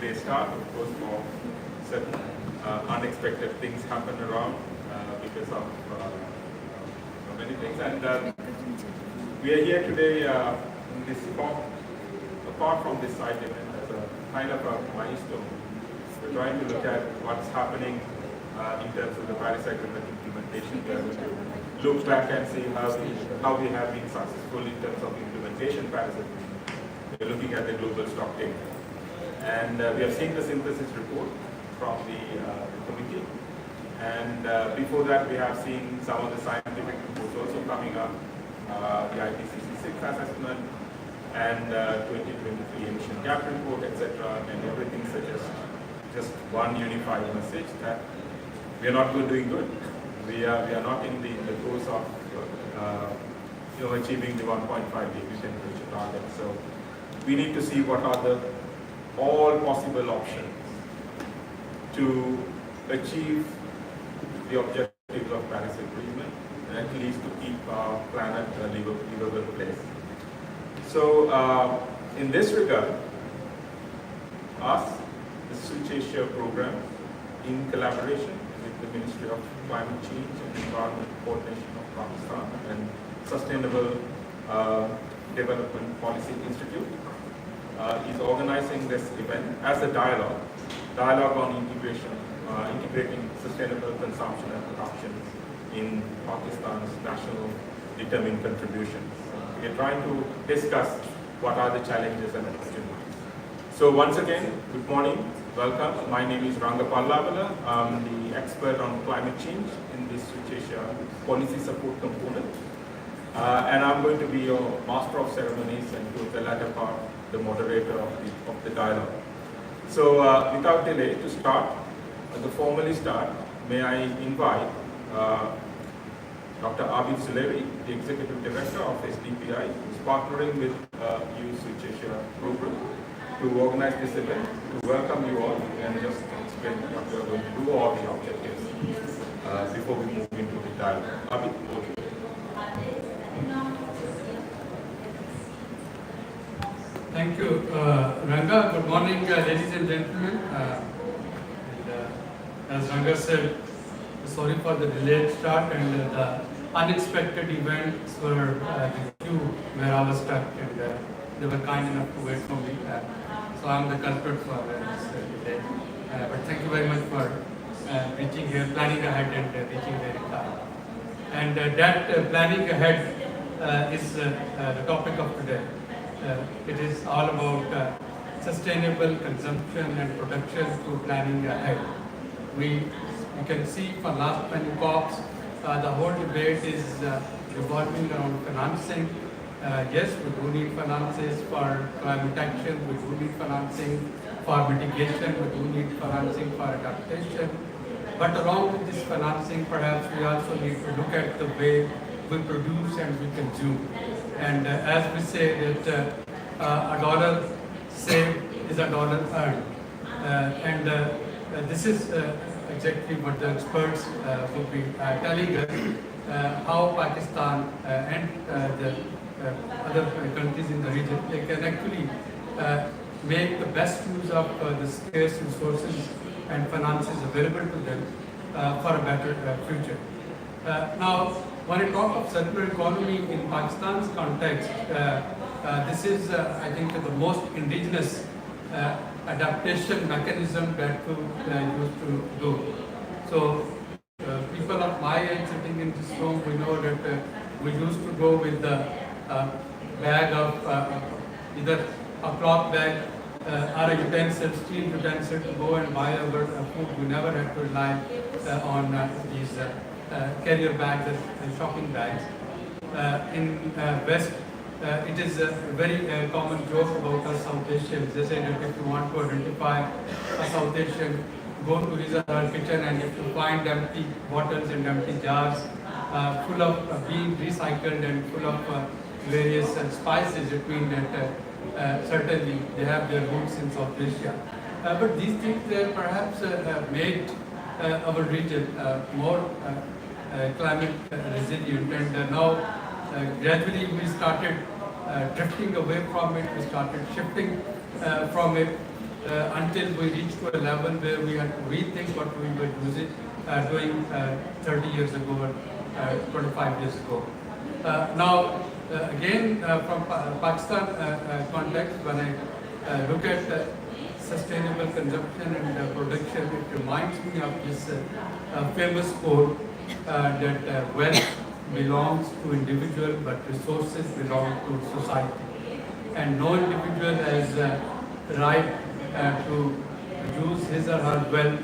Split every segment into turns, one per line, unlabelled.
day start, of course, for certain unexpected things happen around because of many things. And we are here today in this apart from this side event as a kind of a milestone. We're trying to look at what's happening in terms of the Paris Agreement implementation. We are going to look back and see how we have been successful in terms of implementation Paris Agreement. We're looking at the global stock take. And we have seen the synthesis report from the committee. And before that, we have seen some of the scientific reports also coming up, the IPCC 6 assessment, and 2023 emission gap report, etc. And everything suggests just one unified message that we are not doing good. We are not in the course of achieving the 1.5 degree temperature target. So we need to see what are all possible options to achieve the objectives of Paris Agreement, and at least to keep our planet a livable place. So in this regard, us, the Switch Asia program, in collaboration with the Ministry of Climate Change and Environment Coordination of Pakistan and Sustainable Development Policy Institute, is organizing this event as a dialogue on integrating sustainable consumption and production in Pakistan's national determined contributions. We are trying to discuss what are the challenges and opportunities. So once again, good morning, welcome. My name is Ranga Pallavala. I'm the expert on climate change in this Switch Asia policy support component. And I'm going to be your master of ceremonies and to the latter part, the moderator of the dialogue. So without delay, to start, formally start, may I invite Dr. Abid Sulevi, the Executive Director of SDPI, who is partnering with EU Switch Asia program to organize this event, to welcome you all and just explain what we are going to do, all the objectives, before we move into the dialogue. Abid, over to you.
Thank you, Ranga. Good morning, ladies and gentlemen. As Ranga said, sorry for the delayed start and the unexpected events were the queue where I was stuck, and they were kind enough to wait for me. So I'm the culprit for this delay. But thank you very much for reaching here, planning ahead and reaching here in time. And that planning ahead is the topic of today. It is all about sustainable consumption and production through planning ahead. We can see for last many COPs, the whole debate is revolving around financing. Yes, we do need finances for climate action, we do need financing for mitigation, we do need financing for adaptation. But along with this financing, perhaps we also need to look at the way we produce and we consume. And as we say that a dollar saved is a dollar earned. This is exactly what the experts would be telling us, how Pakistan and the other countries in the region, they can actually make the best use of the scarce resources and finances available to them for a better future. Now, when I talk of circular economy in Pakistan's context, this is, I think, the most indigenous adaptation mechanism that we used to do. So, people of my age sitting in this room, we know that we used to go with the bag of either a cloth bag or a utensil, steel utensil to go and buy our food. We never had to rely on these carrier bags and shopping bags. In West, it is a very common joke about us South Asians. They say that if you want to identify a South Asian, go to his or her kitchen, and if you find empty bottles and empty jars full of being recycled and full of various spices, it means that certainly they have their roots in South Asia. But these things perhaps made our region more climate resilient, and now gradually we started drifting away from it, we started shifting from it, until we reached to a level where we had to rethink what we were doing 30 years ago or 25 years ago. Now, again, from Pakistan context, when I look at sustainable consumption and production, it reminds me of this famous quote that wealth belongs to individual, but resources belong to society. And no individual has right to use his or her wealth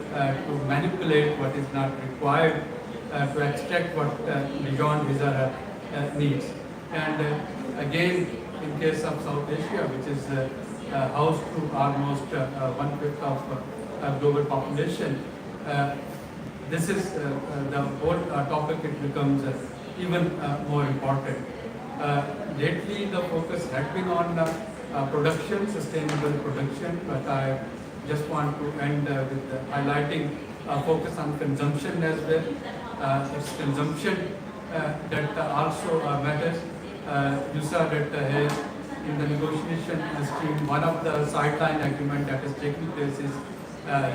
to manipulate what is not required, to extract what beyond his or her needs. And again, in case of South Asia, which is housed to almost 1/5 of global population, this is the whole topic. It becomes even more important. Lately, the focus had been on production, sustainable production, but I just want to end with highlighting focus on consumption as well. It's consumption that also matters. You saw that here in the negotiation stream, one of the sideline agreement that is taking place is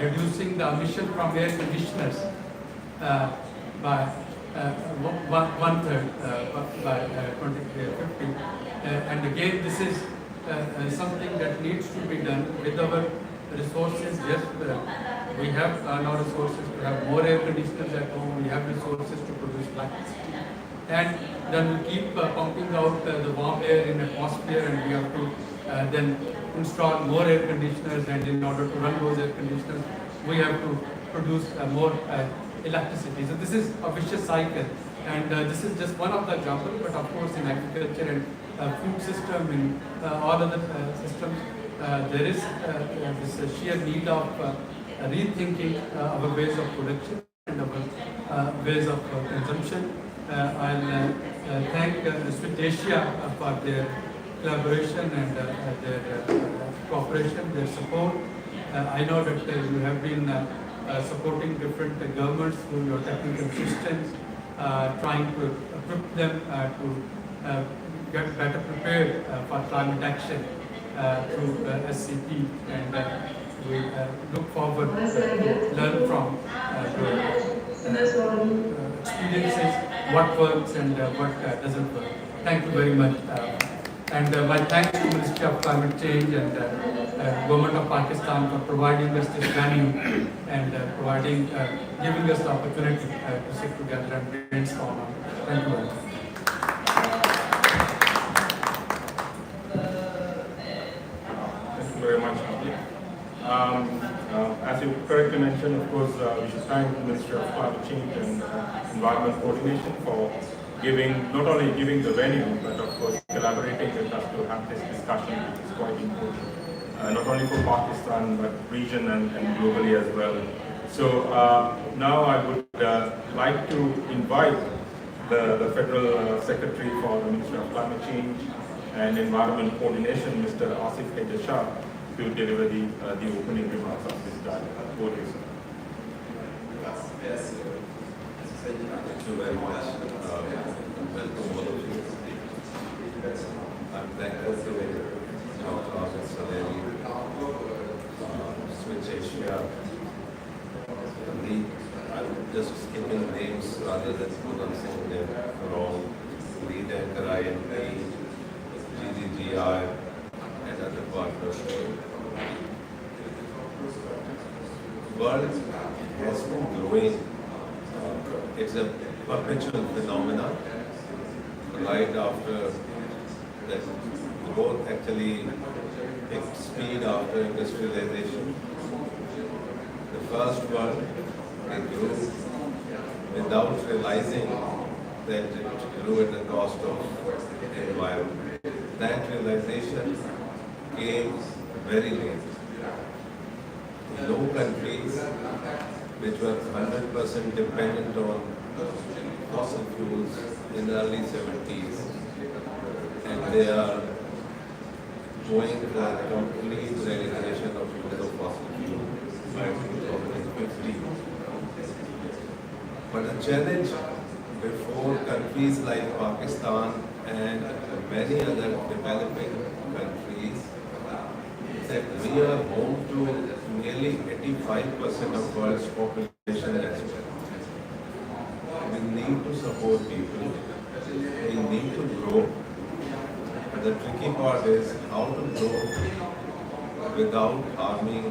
reducing the emission from air conditioners by one-third by 2050. And again, this is something that needs to be done with our resources. Yes, we have now resources to have more air conditioners at home. We have resources to produce electricity. And then we keep pumping out the warm air in the atmosphere, and we have to then install more air conditioners, and in order to run those air conditioners, we have to produce more electricity. So this is a vicious cycle, and this is just one of the examples, but of course in agriculture and food system, in all other systems, there is this sheer need of rethinking our ways of production and our ways of consumption. I'll thank Sweet Asia for their collaboration and their cooperation, their support. I know that you have been supporting different governments through your technical assistance, trying to equip them to get better prepared for climate action through SCP, and we look forward to learn from your experiences, what works and what doesn't work. Thank you very much. And my thanks to Ministry of Climate Change and Government of Pakistan for providing us this venue and giving us the opportunity to sit together and brainstorm. Thank you very much.
Thank you very much, Abhi. As you correctly mentioned, of course, we should thank the Ministry of Climate Change and Environment Coordination for not only giving the venue, but of course collaborating with us to have this discussion, which is quite important, not only for Pakistan, but region and globally as well. So now I would like to invite the Federal Secretary for the Ministry of Climate Change and Environment Coordination, Mr. Asif Shah, to deliver the opening remarks of this dialogue. Over to you, sir.
Yes, thank you very much. Welcome all of you. I'm thankful to Dr. Saleri, Switch Asia. I'm just skipping names rather than pronouncing them for all. Lead Anchor INP, GDGI, and other partners. World has been growing. It's a perpetual phenomenon. Right after that growth actually picked speed after industrialization. The first world, it grew without realizing that it grew at the cost of the environment. That realization came very late. Low countries which were 100% dependent on fossil fuels in the early 70s, and they are going for complete realization of use of fossil fuel by 2050. But the challenge before countries like Pakistan and many other developing countries that we are home to nearly 85% of world's population as well. We need to support people. We need to grow. The tricky part is how to grow without harming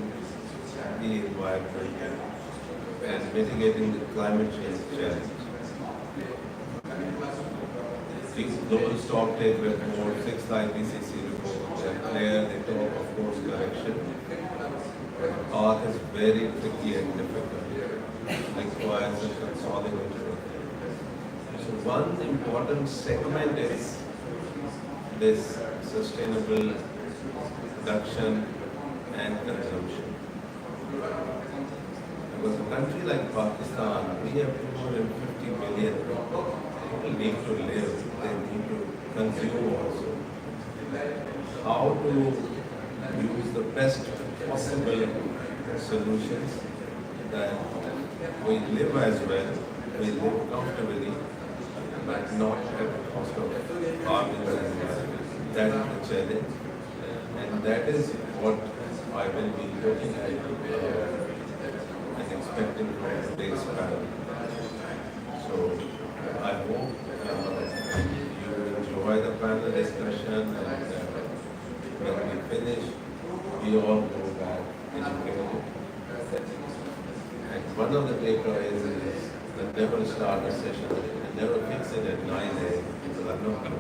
the environment and mitigating the climate change challenge. The Global Stocktake report, 6th IPCC report, and clear they talk of course correction. But the path is very tricky and difficult. Requires a consolidation. So one important segment is this sustainable production and consumption. Because a country like Pakistan, we have 250 million people. People need to live, they need to consume also. How to use the best possible solutions that we live as well, we live comfortably, but not at the cost of harming the environment. That is the challenge, and that is what I will be looking at and expecting from today's panel. So I hope you enjoy the panel discussion, and when we finish, we all go back educated. And one of the takeaways is that never start a session and never fix it at 9 a.m. because I'm not going to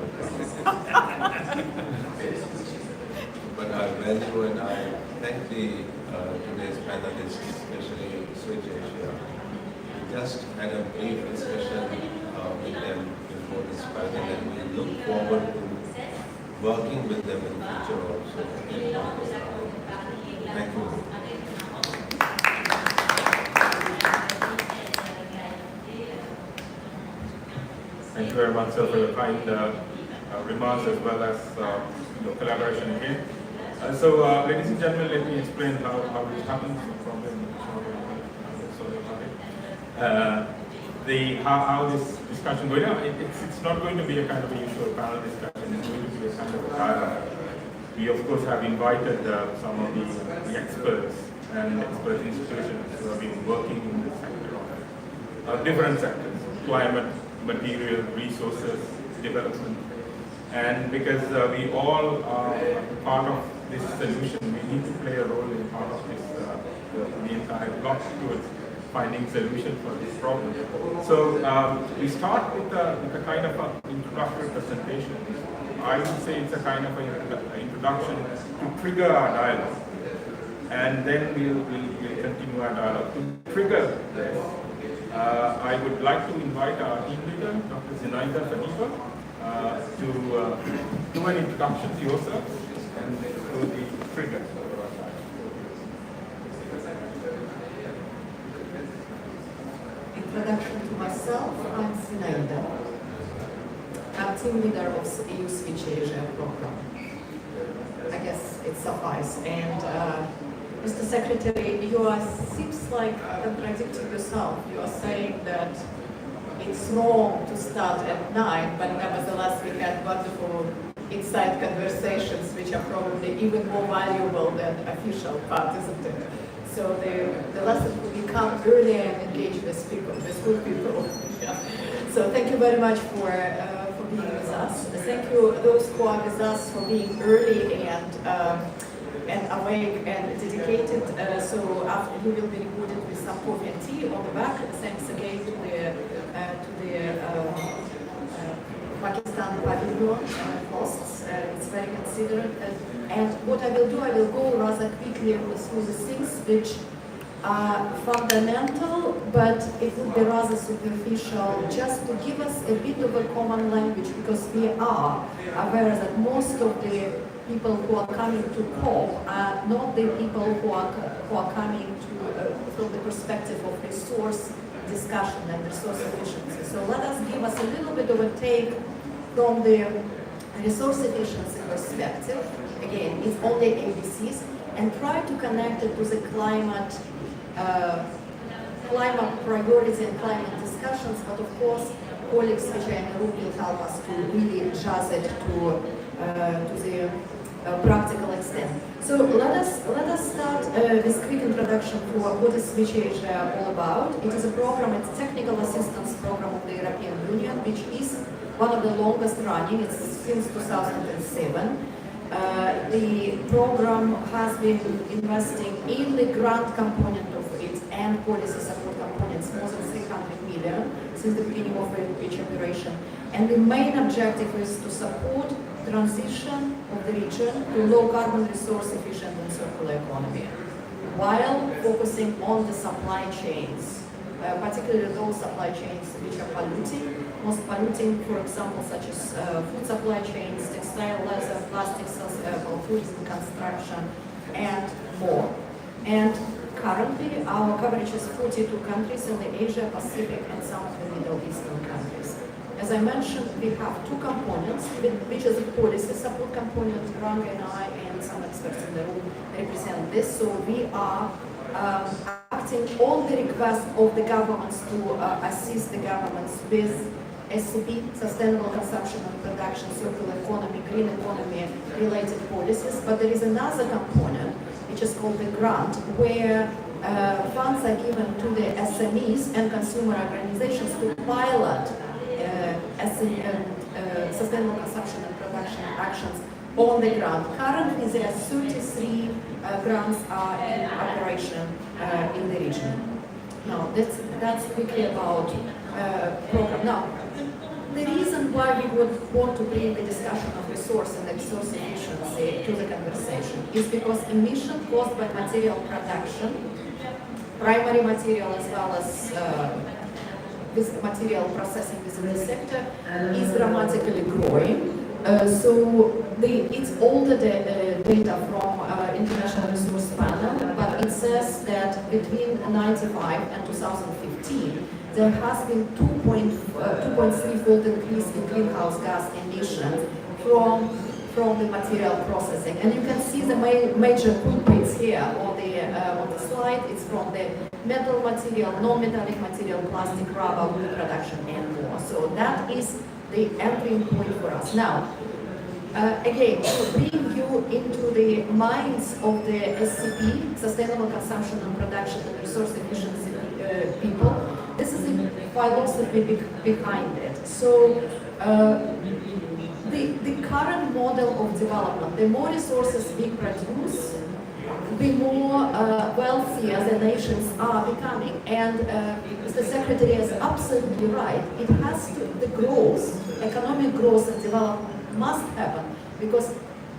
But I value and I thank today's panelists, especially Switch Asia. We just had a brief discussion with them before this panel, and we look forward to working with them in the future also. Thank you.
Thank you very much, sir, for your kind remarks as well as your collaboration again. Ladies and gentlemen, let me explain how it happens. How this discussion going on. It's not going to be a kind of a usual panel discussion. It's going to be a kind of a dialogue. We of course have invited some of the experts and expert institutions who have been working in this sector of different sectors: climate, material, resources, development. And because we all are part of this solution, we need to play a role in part of this, the entire block towards finding solution for this problem. So we start with a kind of an introductory presentation. I would say it's a kind of an introduction to trigger our dialogue. And then we'll continue our dialogue. To trigger this, I would like to invite our team leader, Dr. Zinaida Fanifa, to do an introduction to yourself and to the trigger.
Introduction to myself, I'm Zinaida. I'm team leader of EU Switch Asia program. I guess it suffices. And Mr. Secretary, you seems like contradicting yourself. You are saying that it's wrong to start at 9, but nevertheless we had wonderful inside conversations which are probably even more valuable than official participants. So the lesson will become earlier and engage with people, with good people. Yeah. So thank you very much for being with us. Thank you those who are with us for being early and awake and dedicated. So after you will be rewarded with some coffee and tea on the back. Thanks again to the Pakistan pavilion hosts. It's very considerate. And what I will do, I will go rather quickly through the things which are fundamental, but it would be rather superficial, just to give us a bit of a common language, because we are aware that most of the people who are coming to COP are not the people who are coming to from the perspective of resource discussion and resource efficiency. So let us give us a little bit of a take from the resource efficiency perspective. Again, it's only ABCs, and try to connect it to the climate priorities and climate discussions. But of course, colleagues which are in the room will help us to really jazz it to the practical extent. So let us start this quick introduction for what is Switch Asia all about. It is a program, it's a technical assistance program of the European Union, which is one of the longest running. It's since 2007. The program has been investing in the grant component of it and policy support components more than 300 million since the beginning of each operation. And the main objective is to support transition of the region to low carbon, resource efficient and circular economy, while focusing on the supply chains, particularly those supply chains which are polluting, most polluting, for example, such as food supply chains, textile, leather, plastics, tourism, construction, and more. And currently, our coverage is 42 countries in the Asia, Pacific, and some of the Middle Eastern countries. As I mentioned, we have two components, which is a policy support component. Ranga and I and some experts in the room represent this. So we are acting on the request of the governments to assist the governments with SCP, sustainable consumption and production, circular economy, green economy related policies. But there is another component, which is called the grant, where funds are given to the SMEs and consumer organizations to pilot sustainable consumption and production actions on the ground. Currently, there are 33 grants are in operation in the region. Now, that's quickly about program. Now, the reason why we would want to bring the discussion of resource and resource efficiency to the conversation is because emission caused by material production, primary material as well as this material processing within the sector is dramatically growing. It's all the data from International Resource Panel, but it says that between 1995 and 2015, there has been 2.3-fold increase in greenhouse gas emissions from the material processing. And you can see the major culprits here on the slide. It's from the metal material, non-metallic material, plastic, rubber, wood production, and more. So that is the entry point for us. Now, again, to bring you into the minds of the SCP, Sustainable Consumption and Production and Resource Efficiency people, this is the philosophy behind it. So, the current model of development, the more resources we produce, the more wealthier the nations are becoming. And the Secretary is absolutely right. It has to, the growth, economic growth and development must happen because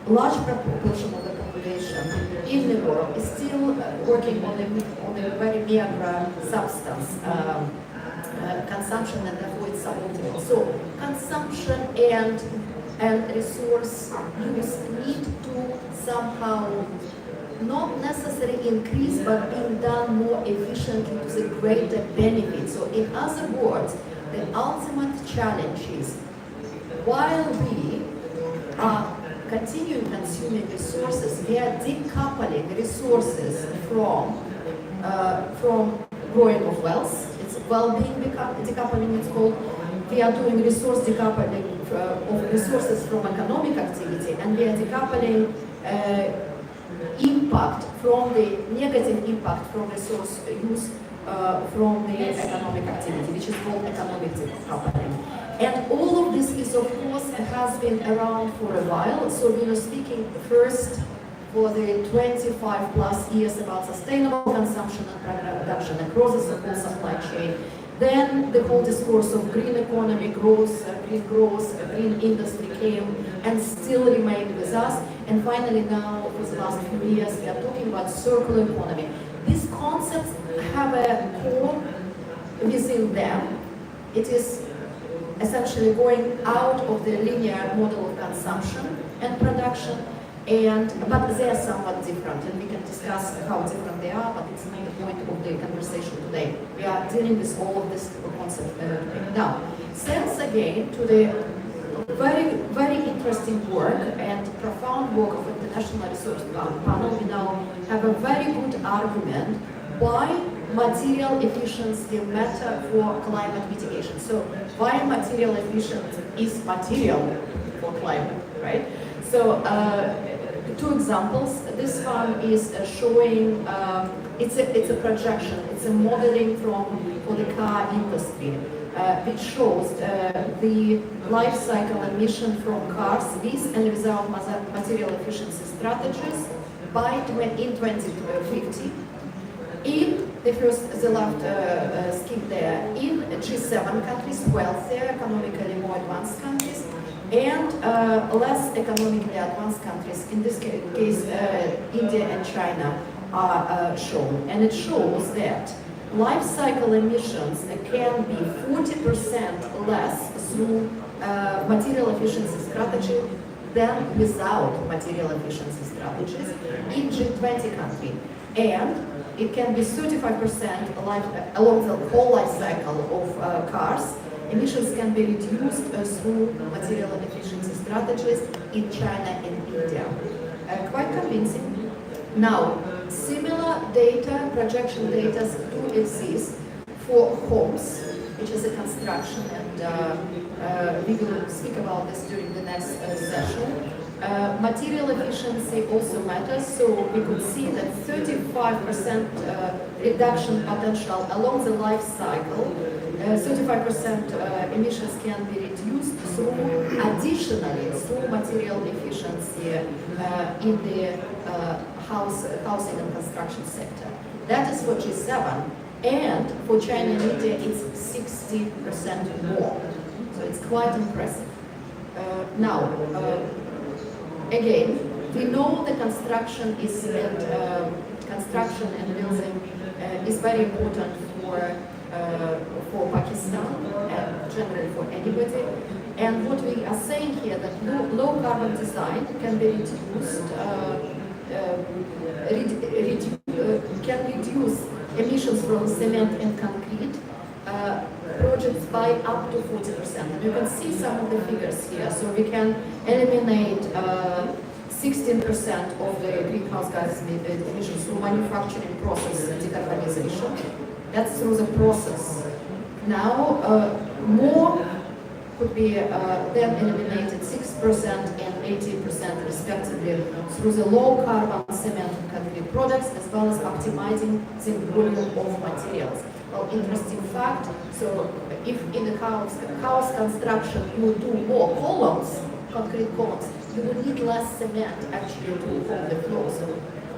large proportion of the population in the world is still working on a very meager substance consumption, and therefore it's suboptimal. So consumption and resource use need to somehow not necessarily increase, but being done more efficiently to the greater benefit. So in other words, the ultimate challenge is, while we are continuing consuming resources, we are decoupling resources from growing of wealth. It's well-being decoupling, it's called. We are doing resource decoupling of resources from economic activity, and we are decoupling impact from the negative impact from resource use from the economic activity, which is called economic decoupling. And all of this is, of course, has been around for a while. So we were speaking first for the 25 plus years about sustainable consumption and production across the whole supply chain. Then the whole discourse of green economy, growth, green industry came and still remained with us. And finally now, for the last few years, we are talking about circular economy. These concepts have a core within them. It is essentially going out of the linear model of consumption and production, but they are somewhat different, and we can discuss how different they are, but it's not the point of the conversation today. We are dealing with all of this concept now. Thanks again to the very, very interesting work and profound work of International Resource Panel, we now have a very good argument why material efficiency matter for climate mitigation. So why material efficiency is material for climate, right? So two examples. This one is showing, it's a projection, it's a modeling for the car industry, which shows the life cycle emission from cars with and without material efficiency strategies in 2050. In the left scheme there, in G7 countries, wealthier, economically more advanced countries, and less economically advanced countries, in this case India and China, are shown. And it shows that life cycle emissions can be 40% less through material efficiency strategy than without material efficiency strategies in G20 country. And it can be 35% along the whole life cycle of cars. Emissions can be reduced through material efficiency strategies in China and India. Quite convincing. Now, similar data, projection data do exist for homes, which is a construction, and we will speak about this during the next session. Material efficiency also matters, so we could see that 35% reduction potential along the life cycle, 35% emissions can be reduced additionally through material efficiency in the housing and construction sector. That is for G7, and for China and India it's 60% more, so it's quite impressive. Now, again, we know the construction and building is very important for Pakistan and generally for anybody. And what we are saying here that low carbon design can be can reduce emissions from cement and concrete projects by up to 40%. And you can see some of the figures here. So we can eliminate 16% of the greenhouse gas emissions through manufacturing process decarbonization. That's through the process. Now, more could be then eliminated 6% and 18% respectively through the low carbon cement and concrete products, as well as optimizing the volume of materials. Well, interesting fact, so if in the house construction you do more columns, concrete columns, you would need less cement actually to form the floor. So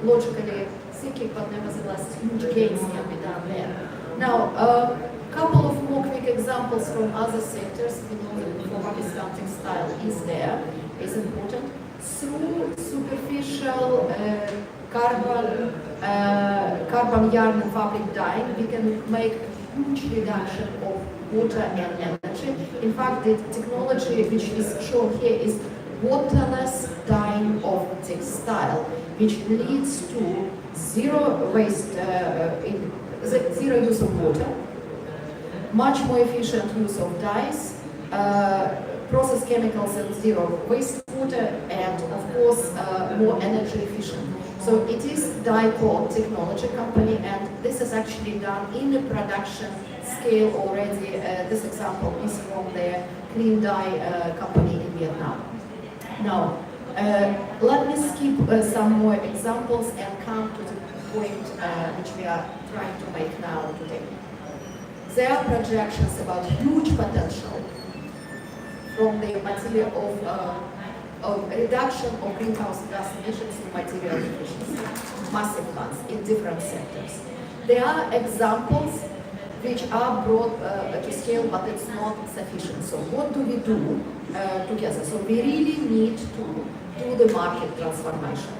logically thinking, but nevertheless huge gains can be done there. Now, a couple of more quick examples from other sectors. We know that for Pakistan textile is important. Through superficial carbon yarn and fabric dyeing, we can make a huge reduction of water and energy. In fact, the technology which is shown here is waterless dyeing of textile, which leads to zero waste, zero use of water, much more efficient use of dyes, process chemicals and zero wastewater, and of course more energy efficient. So it is dye-core technology company, and this is actually done in the production scale already. This example is from the clean dye company in Vietnam. Now, let me skip some more examples and come to the point which we are trying to make now today. There are projections about huge potential from the material of reduction of greenhouse gas emissions through material efficiency, massive ones in different sectors. There are examples which are brought to scale, but it's not sufficient. So what do we do together? So we really need to do the market transformation.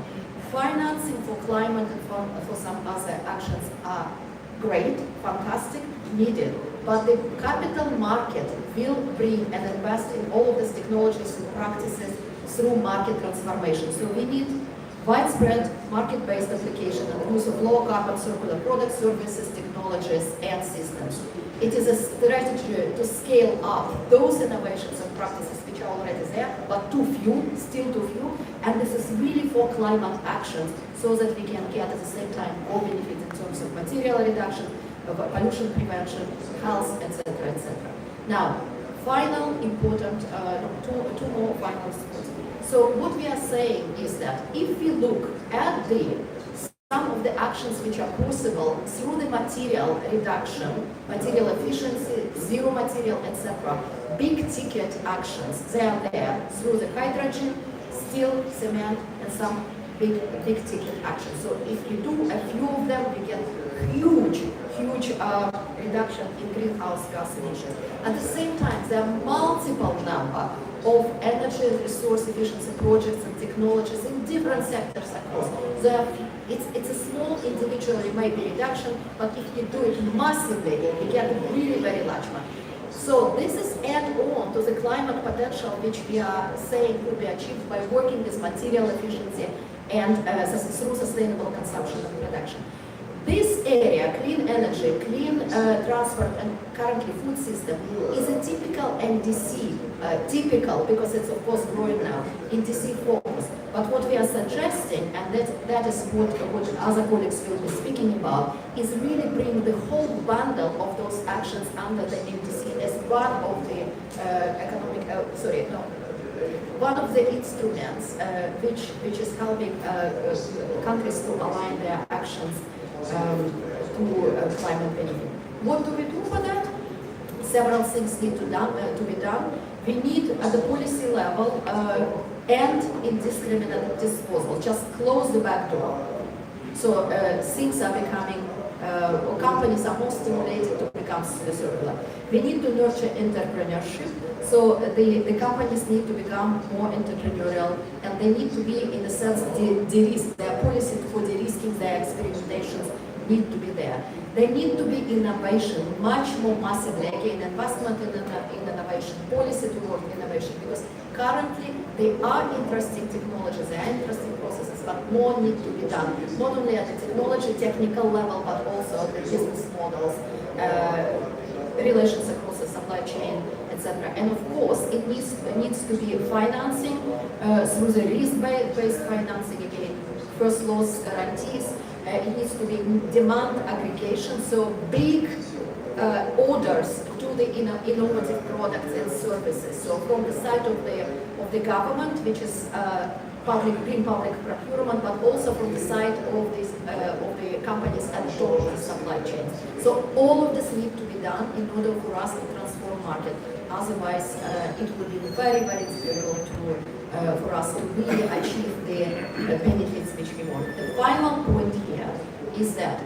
Financing for climate and for some other actions are great, fantastic, needed, but the capital market will bring and invest in all of these technologies and practices through market transformation. So we need widespread market-based application and use of low-carbon circular products, services, technologies, and systems. It is a strategy to scale up those innovations and practices which are already there, but too few, still too few, and this is really for climate actions, so that we can get at the same time more benefit in terms of material reduction, pollution prevention, health, etc., etc. Now, final important, two more final points. So what we are saying is that if we look at some of the actions which are possible through the material reduction, material efficiency, zero material, etc., big ticket actions, they are there through the hydrogen, steel, cement, and some big ticket actions. So if you do a few of them, we get huge reduction in greenhouse gas emissions. At the same time, there are multiple number of energy and resource efficiency projects and technologies in different sectors across. It's a small individual maybe reduction, but if you do it massively, you get a really very large one. So this is add on to the climate potential which we are saying could be achieved by working with material efficiency and through sustainable consumption and production. This area, clean energy, clean transport, and currently food system, is a typical NDC, typical because it's of course growing now, NDC focus. But what we are suggesting, and that is what other colleagues will be speaking about, is really bring the whole bundle of those actions under the NDC as one of the one of the instruments which is helping countries to align their actions to climate benefit. What do we do for that? Several things need to be done. We need at the policy level end indiscriminate disposal. Just close the back door. So things are becoming, companies are more stimulated to become circular. We need to nurture entrepreneurship. So the companies need to become more entrepreneurial, and they need to be, in a sense, de-risk. Their policy for de-risking their experimentations need to be there. There need to be innovation, much more massively, again, investment in innovation, policy toward innovation, because currently they are interesting technologies, they are interesting processes, but more need to be done, not only at the technology, technical level, but also at the business models, relations across the supply chain, etc. And of course, it needs to be financing through the risk-based financing, again, first loss guarantees. It needs to be demand aggregation, so big orders to the innovative products and services. So from the side of the government, which is green public procurement, but also from the side of the companies at the top of the supply chains. So all of this needs to be done in order for us to transform market. Otherwise, it would be very, very difficult for us to really achieve the benefits which we want. The final point here is that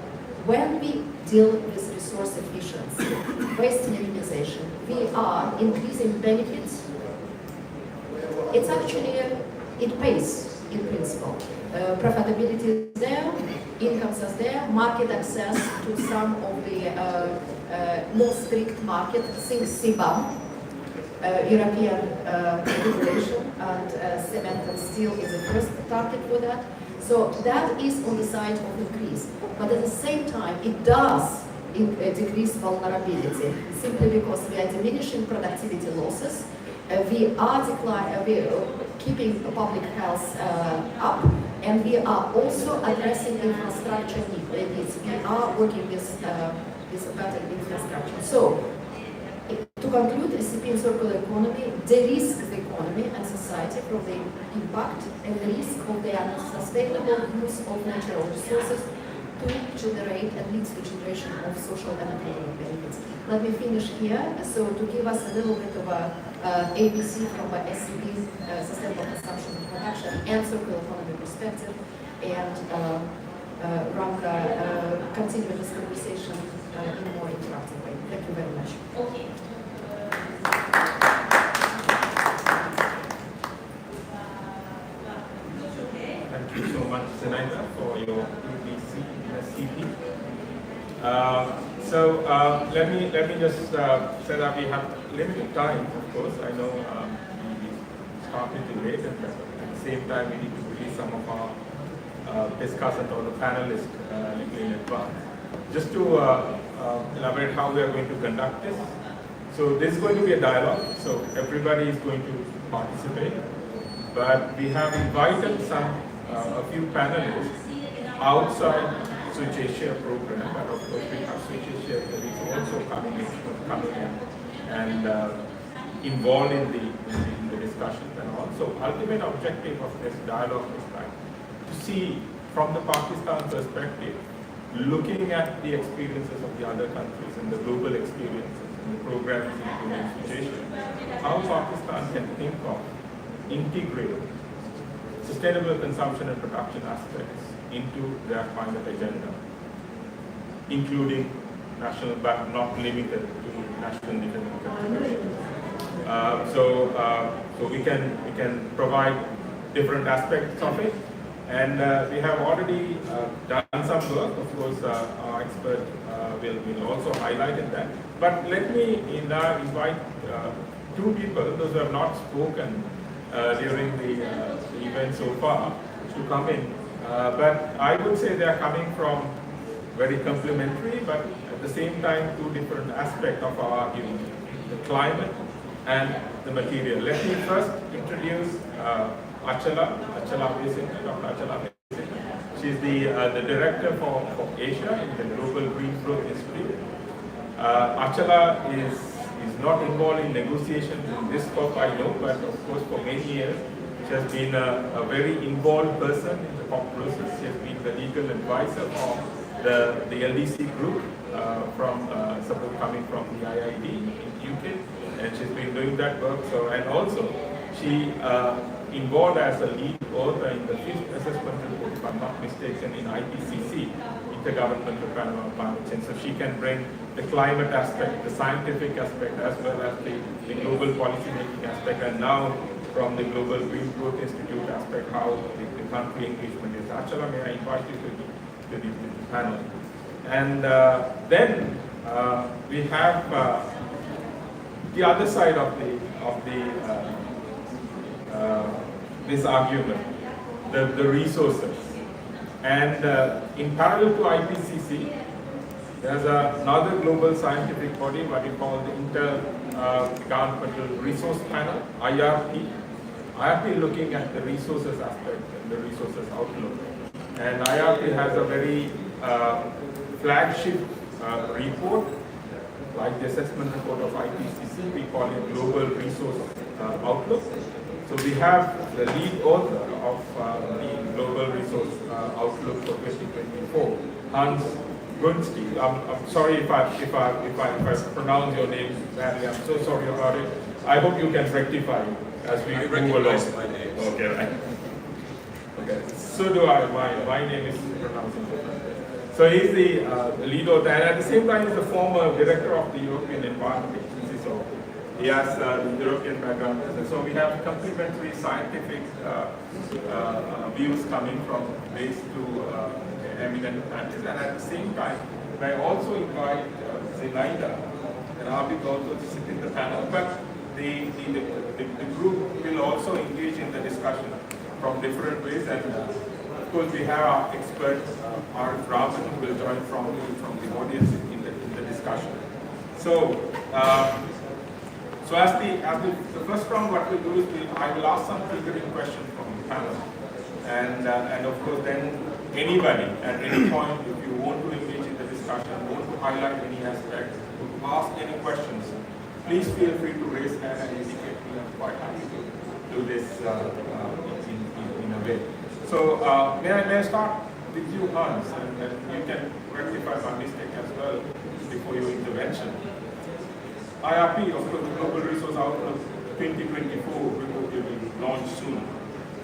when we deal with resource efficiency, waste minimization, we are increasing benefits. It's actually, it pays in principle. Profitability is there, incomes are there, market access to some of the more strict market, think CBAM, European regulation, and cement and steel is the first target for that. So that is on the side of increase. But at the same time, it does decrease vulnerability, simply because we are diminishing productivity losses. We are keeping public health up, and we are also addressing infrastructure needs. We are working with better infrastructure. So, to conclude, SCP in circular economy de-risk the economy and society from the impact and the risk of the unsustainable use of natural resources to generate and leads to generation of social and economic benefits. Let me finish here. So to give us a little bit of a ABC from a SCP, sustainable consumption and production and circular economy perspective, and Ramka continue this conversation in a more interactive way. Thank you very much.
Okay.
Thank you so much, Zenaida, for your UBC SCP. Let me just say that we have limited time, of course. I know we started too late, and at the same time we need to release some of our discussants or the panelists a little in advance. Just to elaborate how we are going to conduct this. So this is going to be a dialogue, so everybody is going to participate. But we have invited a few panelists outside Switch Asia program, but of course we have Switch Asia that is also coming in and involved in the discussion. discussions and all. So ultimate objective of this dialogue is that to see from the Pakistan perspective, looking at the experiences of the other countries and the global experiences and the programs including education, how Pakistan can think of integrate sustainable consumption and production aspects into their climate agenda, including national, but not limited to national development contributions. So we can provide different aspects of it, and we have already done some work. Of course, our expert will also highlight that. But let me invite two people, those who have not spoken during the event so far, to come in. But I would say they are coming from very complementary, but at the same time, two different aspects of our argument: the climate and the material. Let me first introduce Achala Basic, Dr. Achala Basic. She's the director for Asia in the Global Green Growth Institute. Achala is not involved in negotiations in this COP, I know, but of course for many years she has been a very involved person in the COP process. She has been the legal advisor for the LDC group coming from the IID in UK, and she's been doing that work. So, and also she involved as a lead author in the 5th assessment report, if I'm not mistaken, in IPCC, Intergovernmental Panel on Climate Change. So she can bring the climate aspect, the scientific aspect, as well as the global policy making aspect, and now from the Global Green Growth Institute aspect, how the country engagement is. Achala, may I invite you to the panel? And then we have the other side of this argument, the resources. And in parallel to IPCC, there's another global scientific body, what we call the Intergovernmental Resource Panel, IRP. IRP looking at the resources aspect and the resources outlook. And IRP has a very flagship report, like the assessment report of IPCC, we call it Global Resource Outlook. So we have the lead author of the Global Resource Outlook for 2024, Hans Gunsti. I'm sorry if I pronounce your name badly. I'm so sorry about it. I hope you can rectify as we move along.
My name.
Okay, right. Okay. So do I. My name is pronounced differently. So he's the lead author, and at the same time he's the former director of the European Environment Agency. So he has the European background. So we have complementary scientific views coming from base to eminent panelists, and at the same time, I also invite Zinaida and Abid also to sit in the panel. But the group will also engage in the discussion from different ways, and of course we have our expert Arif Rahman who will join from the audience in the discussion. So as the first round, what we'll do is I will ask some triggering questions from the panel, and of course then anybody at any point, if you want to engage in the discussion, want to highlight any aspect, to ask any questions, please feel free to raise hand and indicate me. I'm quite happy to do this in a way. So may I start with you, Hans, and you can rectify my mistake as well before your intervention. IRP, of course, the Global Resource Outlook 2024 report will be launched soon,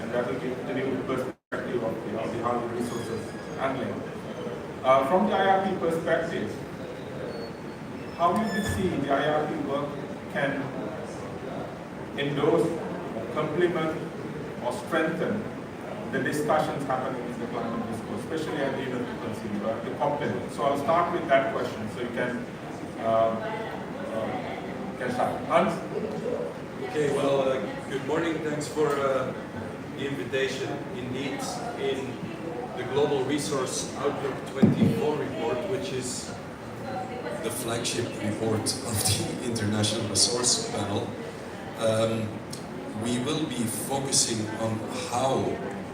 and that will give the new perspective of how the resources handling. From the IRP perspective, how do you see the IRP work can endorse, complement, or strengthen the discussions happening in the climate discourse, especially at the university, the complement? So I'll start with that question, so you can start. Hans?
Okay, well, good morning. Thanks for the invitation. Indeed, in the Global Resource Outlook 24 report, which is the flagship report of the International Resource Panel, we will be focusing on how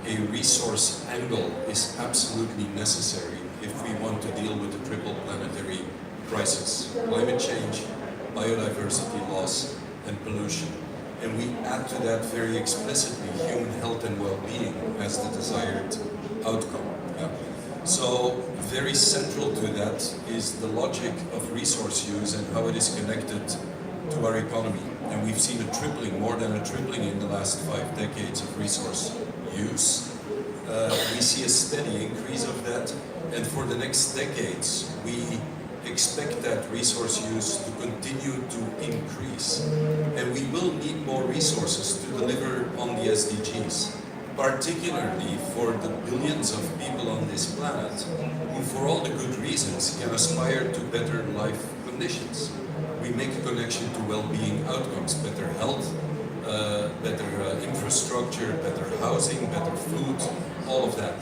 a resource angle is absolutely necessary if we want to deal with the triple planetary crisis: climate change, biodiversity loss, and pollution. and we add to that very explicitly human health and well-being as the desired outcome. Yeah. So very central to that is the logic of resource use and how it is connected to our economy. And we've seen a tripling, more than a tripling in the last 5 decades of resource use. We see a steady increase of that, and for the next decades we expect that resource use to continue to increase. And we will need more resources to deliver on the SDGs, particularly for the billions of people on this planet who, for all the good reasons, can aspire to better life conditions. We make a connection to well-being outcomes, better health, better infrastructure, better housing, better food, all of that.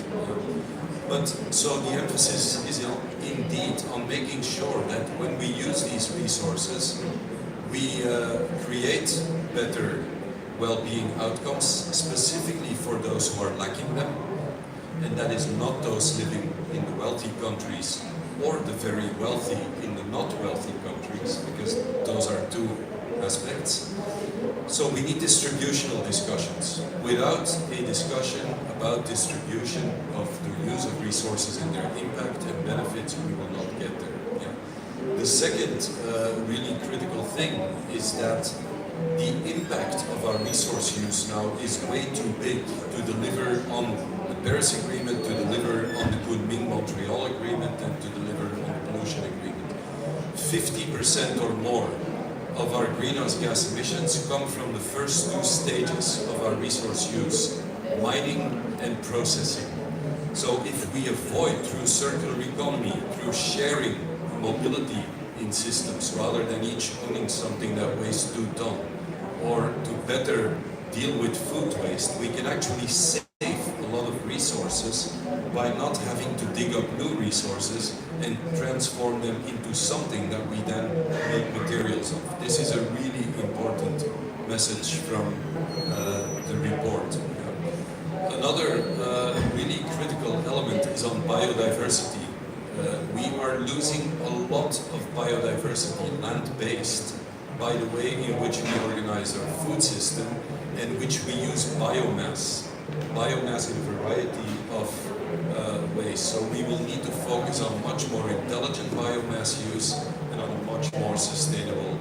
But so the emphasis is indeed on making sure that when we use these resources, we create better well-being outcomes, specifically for those who are lacking them, and that is not those living in the wealthy countries or the very wealthy in the not wealthy countries, because those are two aspects. So we need distributional discussions. Without a discussion about distribution of the use of resources and their impact and benefits, we will not get there. Yeah. The second really critical thing is that the impact of our resource use now is way too big to deliver on the Paris Agreement, to deliver on the Kunming-Montreal Agreement, and to deliver on the pollution agreement. 50% or more of our greenhouse gas emissions come from the first 2 stages of our resource use, mining and processing. So if we avoid, through circular economy, through sharing mobility in systems, rather than each owning something that weighs 2 tons, or to better deal with food waste, we can actually save a lot of resources by not having to dig up new resources and transform them into something that we then make materials of. This is a really important message from the report. Another really critical element is on biodiversity. We are losing a lot of biodiversity, land-based, by the way in which we organize our food system and which we use biomass. Biomass in a variety of ways. So we will need to focus on much more intelligent biomass use and on a much more sustainable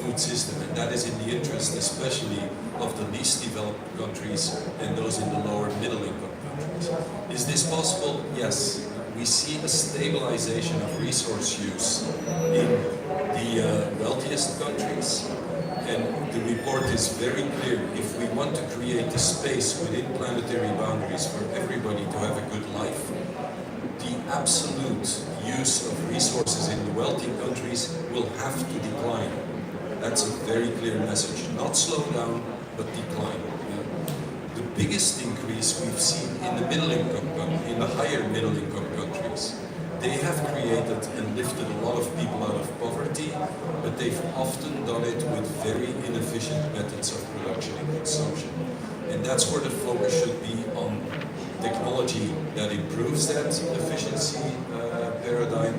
food system. And that is in the interest especially of the least developed countries and those in the lower middle income countries. Is this possible? Yes. We see a stabilization of resource use in the wealthiest countries, and the report is very clear. If we want to create a space within planetary boundaries for everybody to have a good life, the absolute use of resources in the wealthy countries will have to decline. That's a very clear message. Not slow down, but decline. The biggest increase we've seen in the in the higher middle income countries. They have created and lifted a lot of people out of poverty, but they've often done it with very inefficient methods of production and consumption. And that's where the focus should be on technology that improves that efficiency paradigm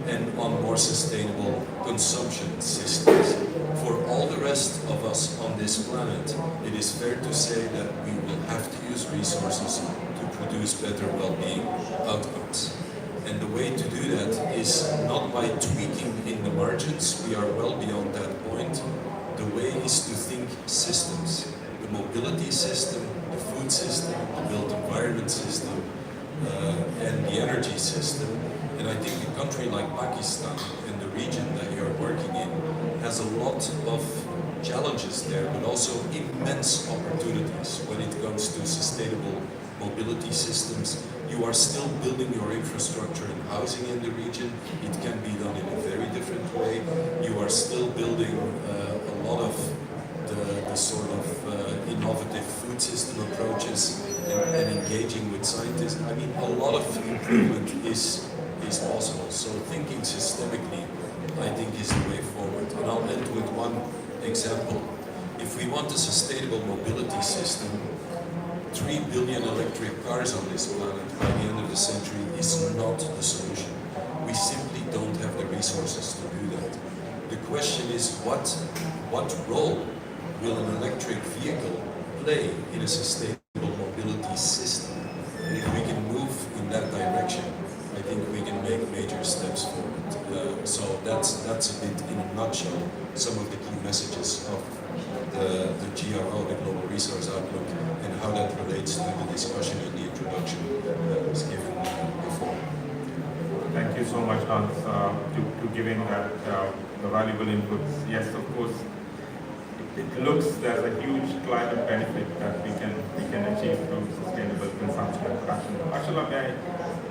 and on more sustainable consumption systems. For all the rest of us on this planet, it is fair to say that we will have to use resources to produce better well-being outcomes. And the way to do that is not by tweaking in the margins, we are well beyond that point. The way is to think systems. The mobility system, the food system, the built environment system, and the energy system. And I think a country like Pakistan and the region that you're working in has a lot of challenges there, but also immense opportunities when it comes to sustainable mobility systems. You are still building your infrastructure and housing in the region. It can be done in a very different way. You are still building a lot of the sort of innovative food system approaches and engaging with scientists. I mean, a lot of improvement is possible. So thinking systemically, I think, is the way forward. And I'll end with one example. If we want a sustainable mobility system, 3 billion electric cars on this planet by the end of the century is not the solution. We simply don't have the resources to do that. The question is what role will an electric vehicle play in a sustainable mobility system? And if we can move in that direction, I think we can make major steps forward. So that's a bit, in a nutshell, some of the key messages of the GRO, the Global Resource Outlook, and how that relates to the discussion in the introduction that was given before.
Thank you so much, Hans, to giving that the valuable inputs. Yes, of course, it looks there's a huge climate benefit that we can achieve through sustainable consumption and production. Ashula, may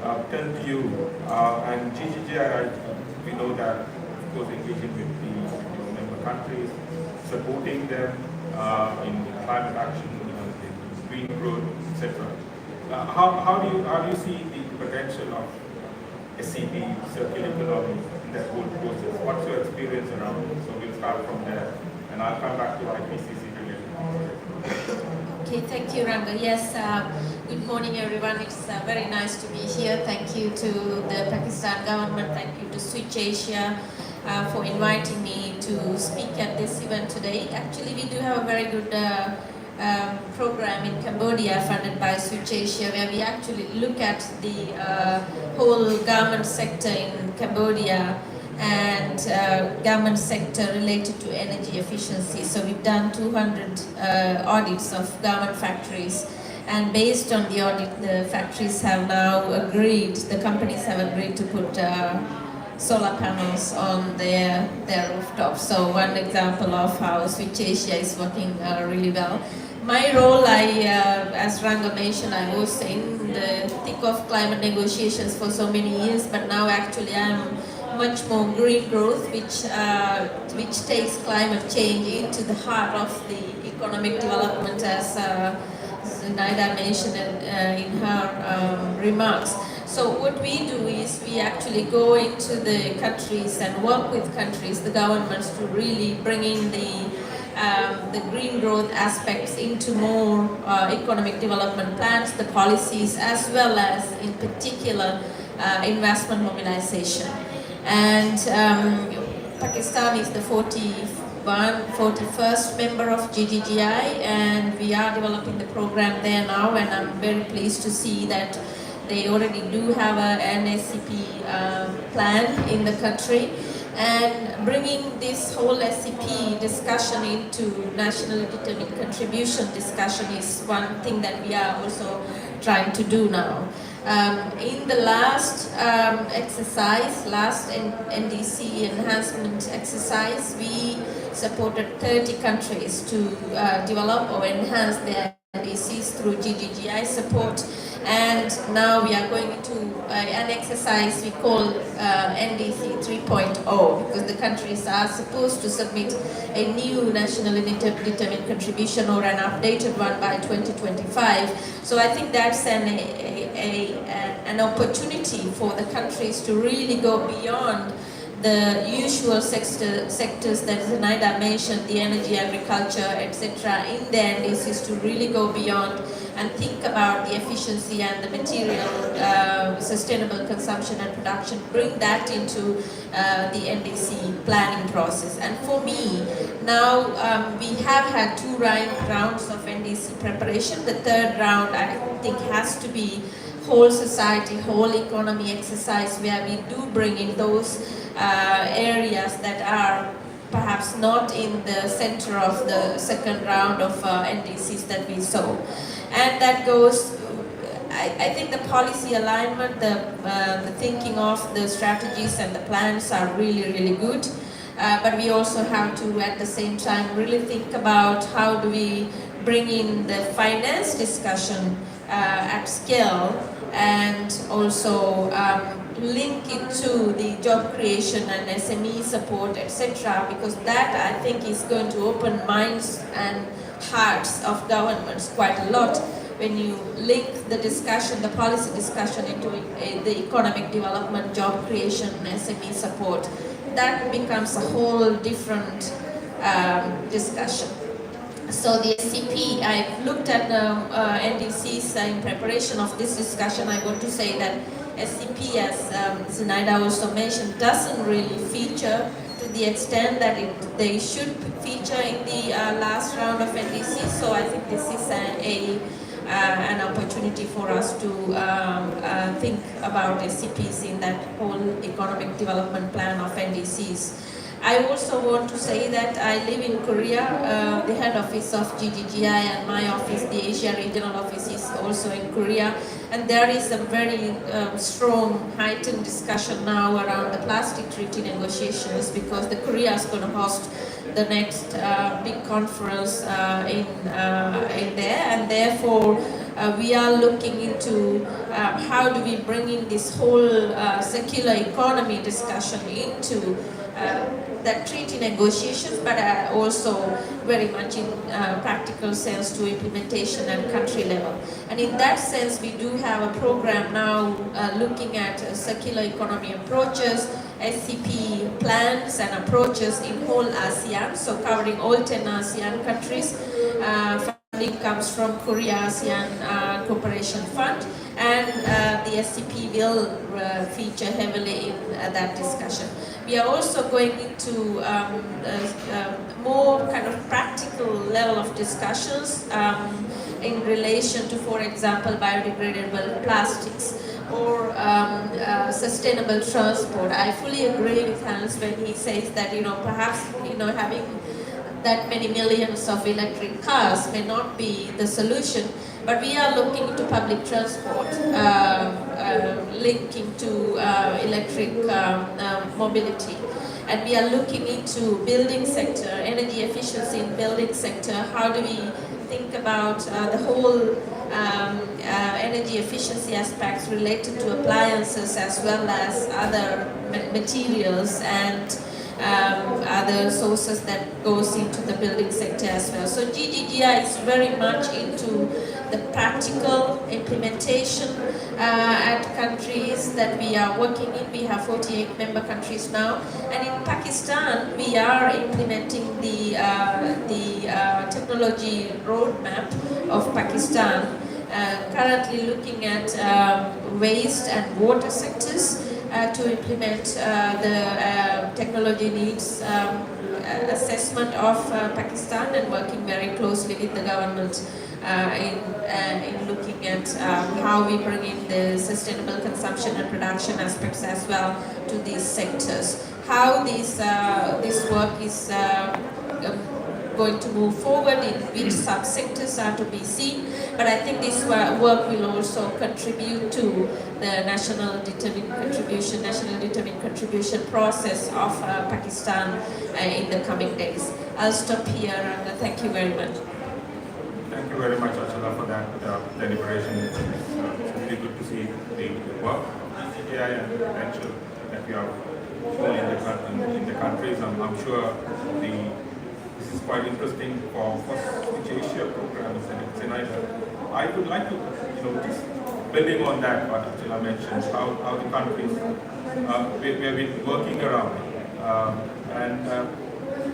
I turn to you? And GGGI, we know that, of course, engaging with the member countries, supporting them in climate action, in green growth, etc. How do you see the potential of SCP, circular economy, in that whole process? What's your experience around it? So we'll start from there, and I'll come back to IPCC related.
Okay, thank you, Ranga. Yes, good morning, everyone. It's very nice to be here. Thank you to the Pakistan government. Thank you to Switch Asia for inviting me to speak at this event today. Actually, we do have a very good program in Cambodia funded by Switch Asia, where we actually look at the whole government sector in Cambodia and government sector related to energy efficiency. So we've done 200 audits of government factories, and based on the audit, the factories have now agreed, the companies have agreed to put solar panels on their rooftops. So one example of how Switch Asia is working really well. My role, as Ranga mentioned, I was in the thick of climate negotiations for so many years, but now actually I'm much more green growth, which takes climate change into the heart of the economic development, as Naida mentioned in her remarks. So what we do is we actually go into the countries and work with countries, the governments, to really bring in the green growth aspects into more economic development plans, the policies, as well as in particular investment mobilization. And Pakistan is the 41st member of GGGI, and we are developing the program there now, and I'm very pleased to see that they already do have an SCP plan in the country. And bringing this whole SCP discussion into nationally determined contribution discussion is one thing that we are also trying to do now. In the last exercise, last NDC enhancement exercise, we supported 30 countries to develop or enhance their NDCs through GGGI support. And now we are going into an exercise we call NDC 3.0, because the countries are supposed to submit a new nationally determined contribution or an updated one by 2025. So I think that's an opportunity for the countries to really go beyond the usual sectors that Naida mentioned, the energy, agriculture, etc., in the NDCs, to really go beyond and think about the efficiency and the material sustainable consumption and production, bring that into the NDC planning process. And for me, now we have had 2 rounds of NDC preparation. The third round, I think, has to be whole society, whole economy exercise, where we do bring in those areas that are perhaps not in the center of the second round of NDCs that we saw. And that goes, I think the policy alignment, the thinking of the strategies and the plans are really, really good. But we also have to, at the same time, really think about how do we bring in the finance discussion at scale, and also link it to the job creation and SME support, etc., because that, I think, is going to open minds and hearts of governments quite a lot when you link the discussion, the policy discussion, into the economic development, job creation, SME support. That becomes a whole different discussion. So the SCP, I've looked at NDCs in preparation of this discussion. I want to say that SCP, as Zinaida also mentioned, doesn't really feature to the extent that they should feature in the last round of NDC. So I think this is an opportunity for us to think about SCPs in that whole economic development plan of NDCs. I also want to say that I live in Korea. The head office of GGGI and my office, the Asia Regional Office, is also in Korea. And there is a very strong, heightened discussion now around the plastic treaty negotiations, because the Korea is going to host the next big conference in there, and therefore we are looking into how do we bring in this whole circular economy discussion into that treaty negotiations, but also very much in practical sense to implementation at country level. And in that sense, we do have a program now looking at circular economy approaches, SCP plans and approaches in whole ASEAN, so covering all 10 ASEAN countries. Funding comes from Korea ASEAN Cooperation Fund, and the SCP will feature heavily in that discussion. We are also going into more kind of practical level of discussions in relation to, for example, biodegradable plastics or sustainable transport. I fully agree with Hans when he says that, perhaps, having that many millions of electric cars may not be the solution, but we are looking into public transport, linking to electric mobility. And we are looking into building sector, energy efficiency in building sector. How do we think about the whole energy efficiency aspects related to appliances as well as other materials and other sources that goes into the building sector as well. So GGGI is very much into the practical implementation at countries that we are working in. We have 48 member countries now, and in Pakistan we are implementing the technology roadmap of Pakistan, currently looking at waste and water sectors to implement the technology needs assessment of Pakistan, and working very closely with the government in looking at how we bring in the sustainable consumption and production aspects as well to these sectors. How this work is going to move forward, in which subsectors are to be seen, but I think this work will also contribute to the national determined contribution process of Pakistan in the coming days. I'll stop here, and thank you very much.
Thank you very much, Achala, for that deliberation. It's really good to see the work, AI and the potential that we are showing in the countries. I'm sure this is quite interesting for Switch Asia programs and Zinaida. I would like to, just building on that, what Achala mentioned, how the countries we have been working around.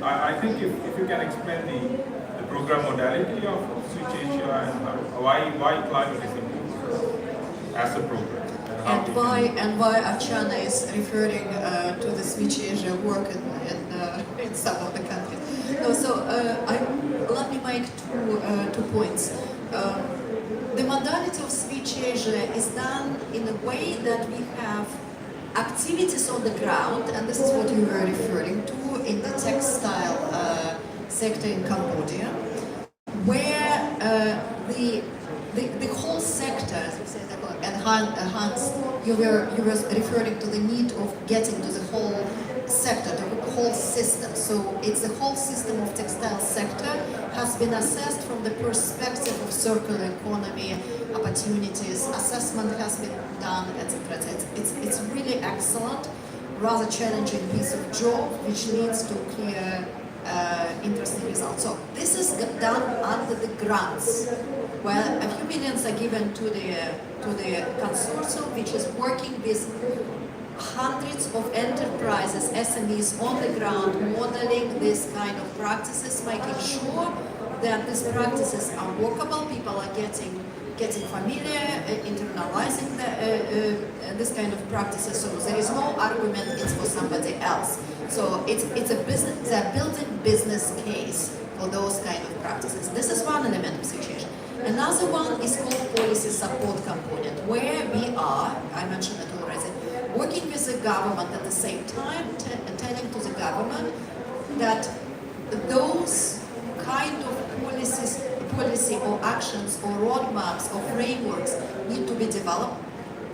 I think if you can explain the program modality of Switch Asia and why climate is important as a program.
And why Archana is referring to the Switch Asia work in some of the countries. No, so let me make two points. The modality of Switch Asia is done in a way that we have activities on the ground, and this is what you were referring to in the textile sector in Cambodia, where the whole sector, as you said, enhanced, you were referring to the need of getting to the whole sector, the whole system. So it's the whole system of textile sector has been assessed from the perspective of circular economy, opportunities, assessment has been done, etc. It's really excellent, rather challenging piece of job, which leads to clear, interesting results. So this is done under the grants, where a few millions are given to the consortium, which is working with hundreds of enterprises, SMEs on the ground, modeling this kind of practices, making sure that these practices are workable, people are getting getting familiar, internalizing this kind of practices. So there is no argument it's for somebody else. So it's a business, they're building business case for those kind of practices. This is one element of situation. Another one is called policy support component, where we are, I mentioned it already, working with the government at the same time, telling to the government that those kind of policy or actions or roadmaps or frameworks need to be developed,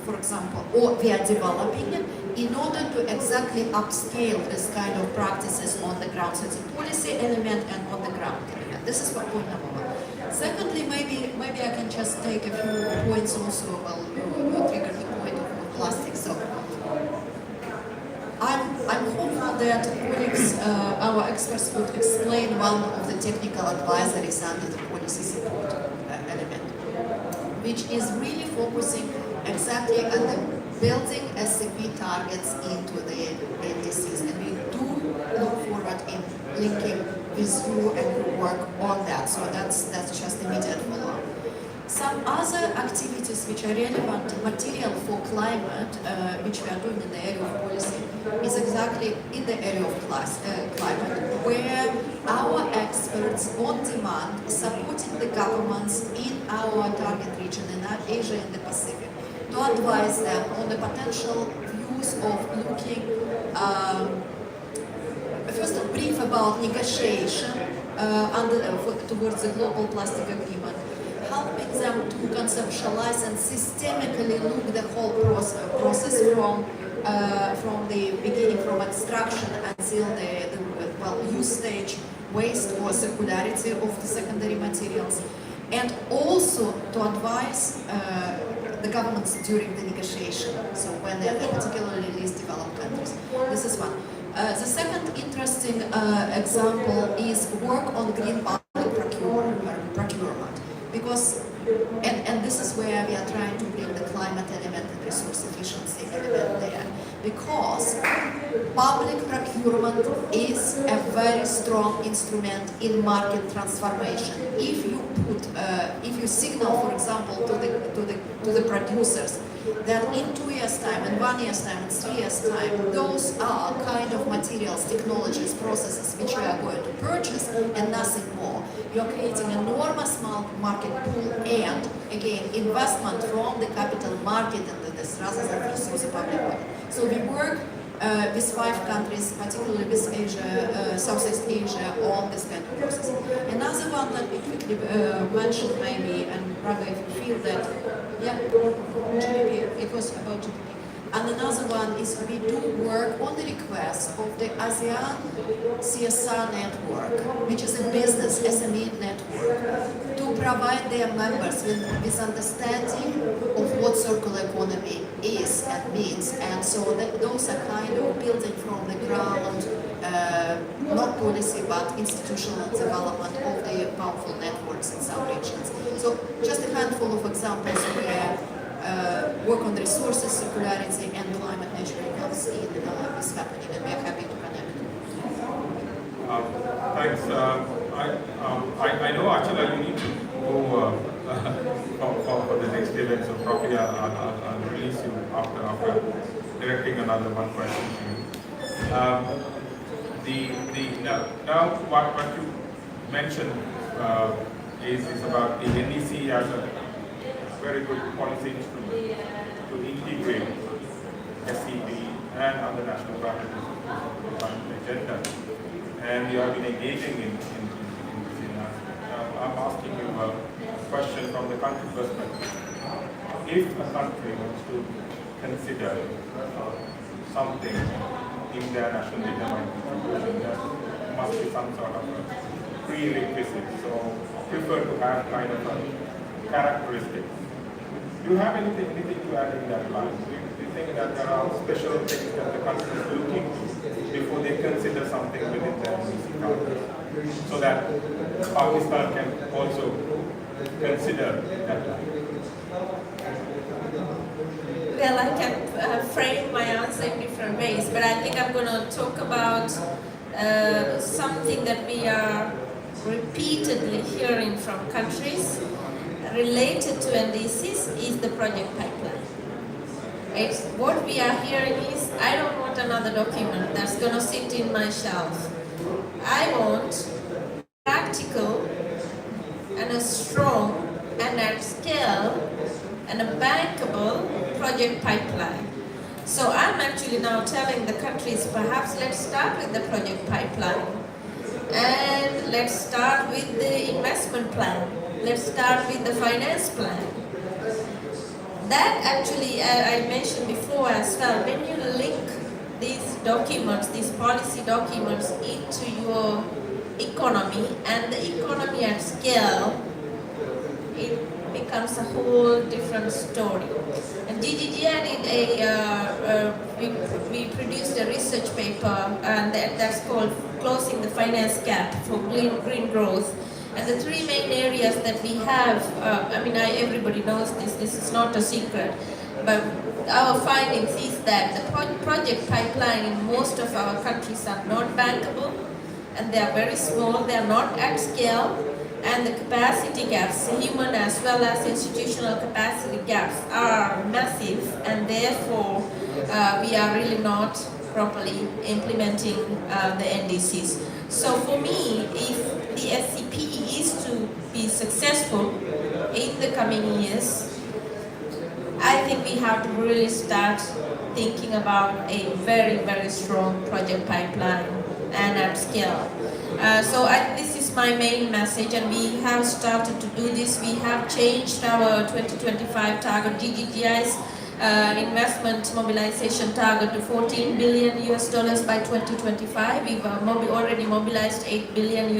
for example, or we are developing in order to exactly upscale this kind of practices on the ground. So it's a policy element and on the ground element. This is what point number one. Secondly, maybe I can just take a few points also, will trigger the point of plastic. So I'm hopeful that colleagues, our experts would explain one of the technical advisories under the policy support element, which is really focusing exactly on the building SCP targets into the NDCs. And we do look forward in linking with you and your work on that. So that's just immediate follow-up. Some other activities which are relevant material for climate, which we are doing in the area of policy, is exactly in the area of climate, where our experts on demand supporting the governments in our target region, in Asia and the Pacific, to advise them on the potential views of looking, first a brief about negotiation towards the global plastic agreement, helping them to conceptualize and systemically look the whole process from the beginning, from extraction until the use stage, waste or circularity of the secondary materials, and also to advise the governments during the negotiation, so when they are particularly least developed countries. This is one. The second interesting example is work on green public procurement. Because, and this is where we are trying to bring the climate element and resource efficiency element there. Because public procurement is a very strong instrument in market transformation. If you put, if you signal, for example, to the producers that in 2 years' time, in 1 year's time, in 3 years' time, those are kind of materials, technologies, processes which you are going to purchase and nothing more. You are creating enormous market pool and, again, investment from the capital market into this rather than through the public market. So we work with 5 countries, particularly with Asia, Southeast Asia, on this kind of process. Another one that we quickly mentioned maybe, and probably if you feel that, yeah, GDP, it was about GDP. And another one is we do work on the request of the ASEAN CSR network, which is a business SME network, to provide their members with understanding of what circular economy is and means. And so those are kind of building from the ground, not policy, but institutional development of the powerful networks in some regions. So just a handful of examples where work on resources, circularity, and climate natural health is happening, and we are happy to connect.
Thanks. I know, Achal, you need to go for the next event, so probably I'll release you after directing another one question to you. Now what you mentioned is about the NDC as a very good policy instrument to integrate SCP and other national practices on the agenda. And you have been engaging in this. Now, I'm asking you a question from the country perspective. If a country wants to consider something in their national data contribution, there must be some sort of a prerequisite. So prefer to have kind of a characteristic. Do you have anything to add in that line? Do you think that there are special things that the country is looking to before they consider something within their MOCC targets, so that Pakistan can also consider that line?
Well, I can frame my answer in different ways, but I think I'm going to talk about something that we are repeatedly hearing from countries. related to NDCs is the project pipeline. Right? What we are hearing is, I don't want another document that's going to sit in my shelf. I want practical and a strong and at scale and a bankable project pipeline. So I'm actually now telling the countries, perhaps let's start with the project pipeline. And let's start with the investment plan. Let's start with the finance plan. That actually, I mentioned before as well, when you link these documents, these policy documents into your economy and the economy at scale, it becomes a whole different story. And DGGI did we produced a research paper and that's called Closing the Finance Gap for Green Growth. And the three main areas that we have, everybody knows this is not a secret, but our findings is that the project pipeline in most of our countries are not bankable, and they are very small, they are not at scale, and the capacity gaps, human as well as institutional capacity gaps, are massive, and therefore we are really not properly implementing the NDCs. So for me, if the SCP is to be successful in the coming years, I think we have to really start thinking about a very, very strong project pipeline and at scale. This is my main message, and we have started to do this. We have changed our 2025 target, GGGI's investment mobilization target to $14 billion by 2025. We've already mobilized $8 billion,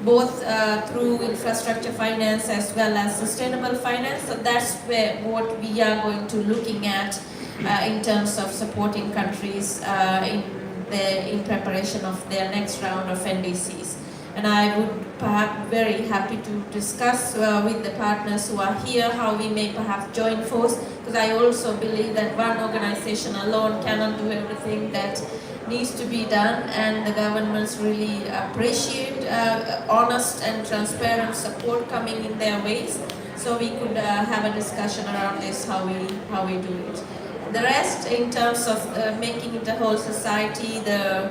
both through infrastructure finance as well as sustainable finance. So that's what we are going to looking at in terms of supporting countries in preparation of their next round of NDCs. And I would perhaps very happy to discuss with the partners who are here how we may perhaps join force, because I also believe that one organization alone cannot do everything that needs to be done, and the governments really appreciate honest and transparent support coming in their ways. So we could have a discussion around this, how we do it. The rest, in terms of making it a whole society, the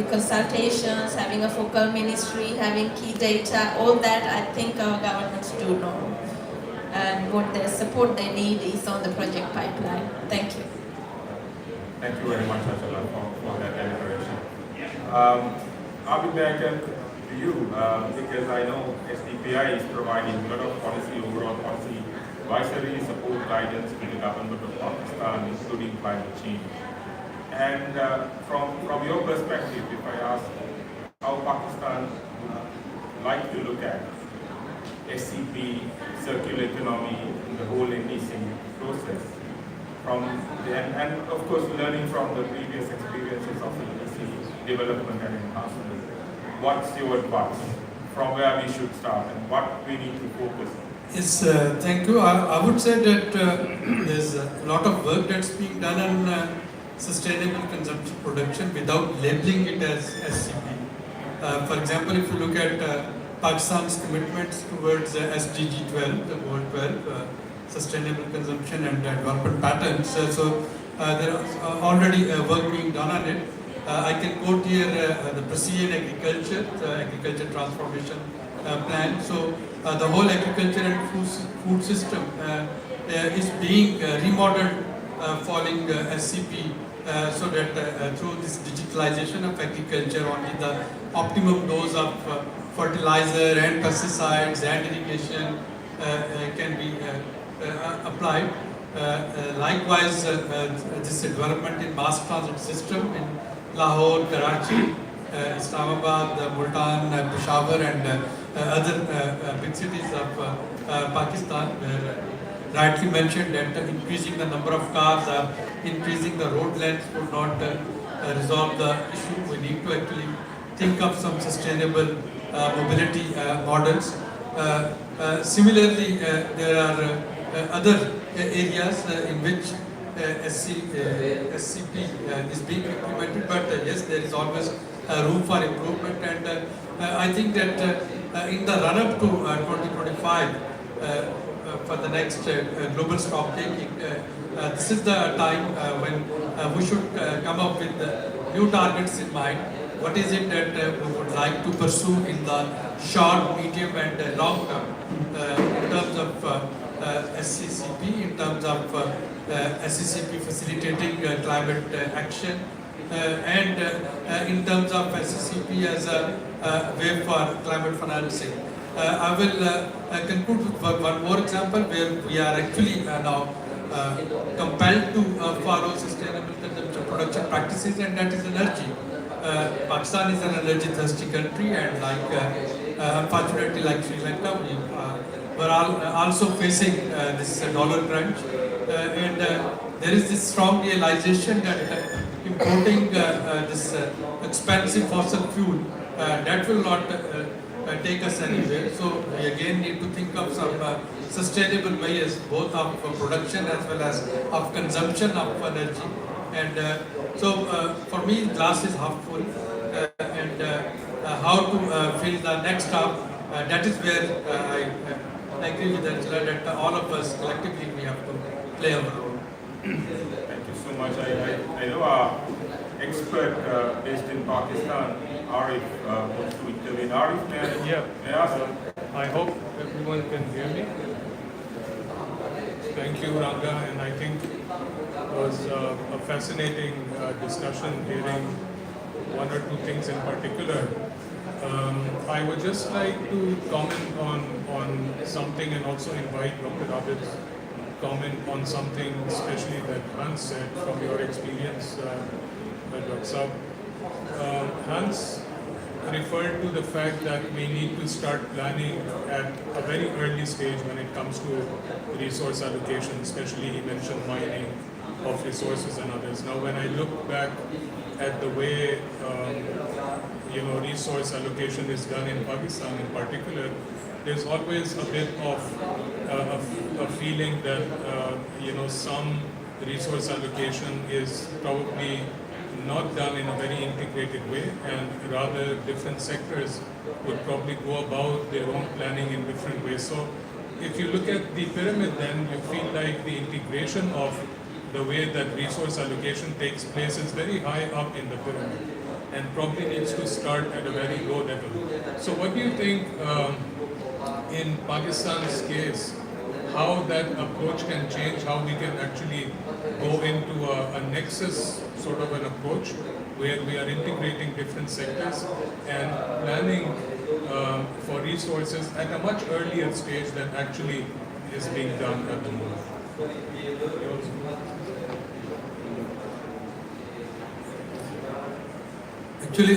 consultations, having a focal ministry, having key data, all that I think our governments do know. And what their support they need is on the project pipeline. Thank you.
Thank you very much, Achala, for that elaboration. I'll be back to you because I know SDPI is providing a lot of overall policy advisory support guidance to the government of Pakistan, including climate change. And from your perspective, if I ask how Pakistan would like to look at SCP, circular economy, and the whole NDC process, and of course learning from the previous experiences of the NDC development and enhancement, what's your advice from where we should start and what we need to focus on?
Yes, thank you. I would say that there's a lot of work that's being done on sustainable consumption production without labeling it as SCP. For example, if you look at Pakistan's commitments towards SDG 12, the Goal 12, Sustainable Consumption and Development Patterns, so there are already work being done on it. I can quote here the Precision Agriculture, the Agriculture Transformation Plan. So the whole agriculture and food system is being remodeled following SCP, so that through this digitalization of agriculture, only the optimum dose of fertilizer and pesticides and irrigation can be applied. Likewise, this development in mass transit system in Lahore, Karachi, Islamabad, Multan, Peshawar, and other big cities of Pakistan, where rightly mentioned that increasing the number of cars or increasing the road length would not resolve the issue. We need to actually think of some sustainable mobility models. Similarly, there are other areas in which SCP is being implemented, but yes, there is always room for improvement, and I think that in the run-up to 2025, for the next global stock taking, this is the time when we should come up with new targets in mind. What is it that we would like to pursue in the short, medium, and long term in terms of SCCP, in terms of SCCP facilitating climate action, and in terms of SCCP as a way for climate financing. I will conclude with one more example where we are actually now compelled to follow sustainable consumption production practices, and that is energy. Pakistan is an energy thirsty country, and unfortunately, like Sri Lanka, we are also facing this dollar crunch, and there is this strong realization that importing this expensive fossil fuel that will not take us anywhere. So we again need to think of some sustainable ways, both of production as well as of consumption of energy. And so for me, glass is half full, and how to fill the next half, that is where I agree with Angela that all of us collectively we have to play our role.
Thank you so much. I know our expert based in Pakistan, Arif, wants to intervene. Arif, may I ask?
I hope everyone can hear me. Thank you, Ranga, and I think it was a fascinating discussion, hearing one or two things in particular. I would just like to comment on something and also invite Dr. Abid's comment on something, especially that Hans said from your experience, Dr. Saab. Hans referred to the fact that we need to start planning at a very early stage when it comes to resource allocation, especially he mentioned mining of resources and others. Now, when I look back at the way resource allocation is done in Pakistan in particular, there's always a bit of a feeling that some resource allocation is probably not done in a very integrated way, and rather different sectors would probably go about their own planning in different ways. So if you look at the pyramid, then you feel like the integration of the way that resource allocation takes place is very high up in the pyramid and probably needs to start at a very low level. So what do you think in Pakistan's case, how that approach can change, how we can actually go into a nexus sort of an approach where we are integrating different sectors and planning for resources at a much earlier stage than actually is being done at the moment?
Actually,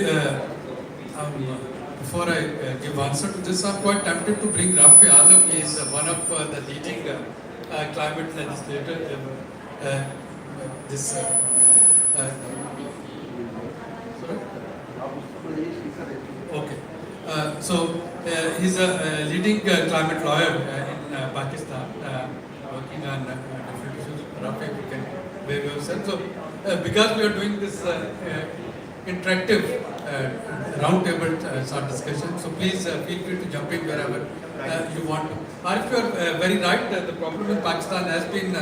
before I give answer to this, I'm quite tempted to bring Rafi Alam. He is one of the leading climate legislators. Okay. So he's a leading climate lawyer in Pakistan, working on different issues. Rafi, you can weigh yourself. So because we are doing this interactive roundtable sort of discussion, so please feel free to jump in wherever you want to. Arif, you are very right. The problem in Pakistan has been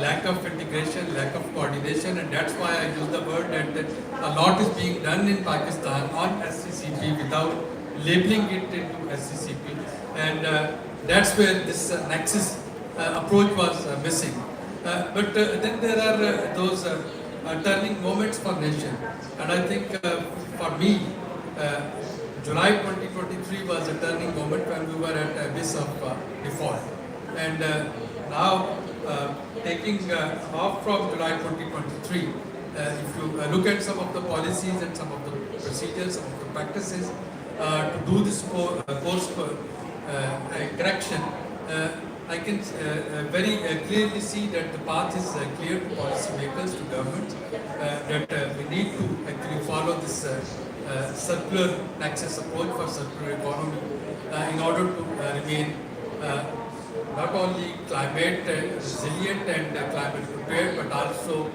lack of integration, lack of coordination, and that's why I use the word that a lot is being done in Pakistan on SCCP without labeling it into SCCP, and that's where this nexus approach was missing. But then there are those turning moments for nation, and I think for me, July 2023 was a turning moment when we were at the abyss of default, and now taking off from July 2023, if you look at some of the policies and some of the procedures, some of the practices to do this course correction, I can very clearly see that the path is clear to policymakers, to governments, that we need to actually follow this circular nexus approach for circular economy in order to remain not only climate resilient and climate prepared, but also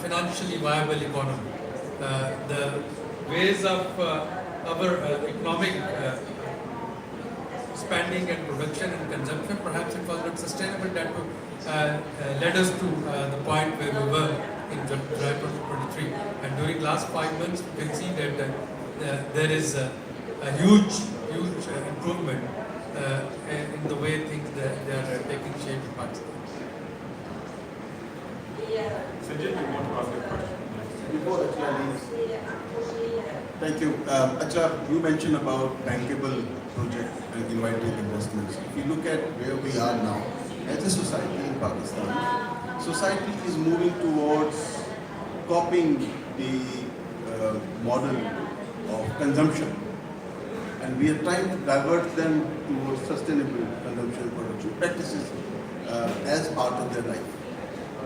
financially viable economy. The ways of our economic spending and production and consumption, perhaps it was not sustainable, that led us to the point where we were in July 2023. And during last 5 months, we can see that there is a huge improvement in the way things they are taking shape in Pakistan.
Sanjay, you want to ask a question?
Before Achla leaves, thank you. Achla, you mentioned about bankable project and inviting investments. If you look at where we are now, as a society in Pakistan, society is moving towards copying the model of consumption. And we are trying to divert them towards sustainable consumption production practices as part of their life.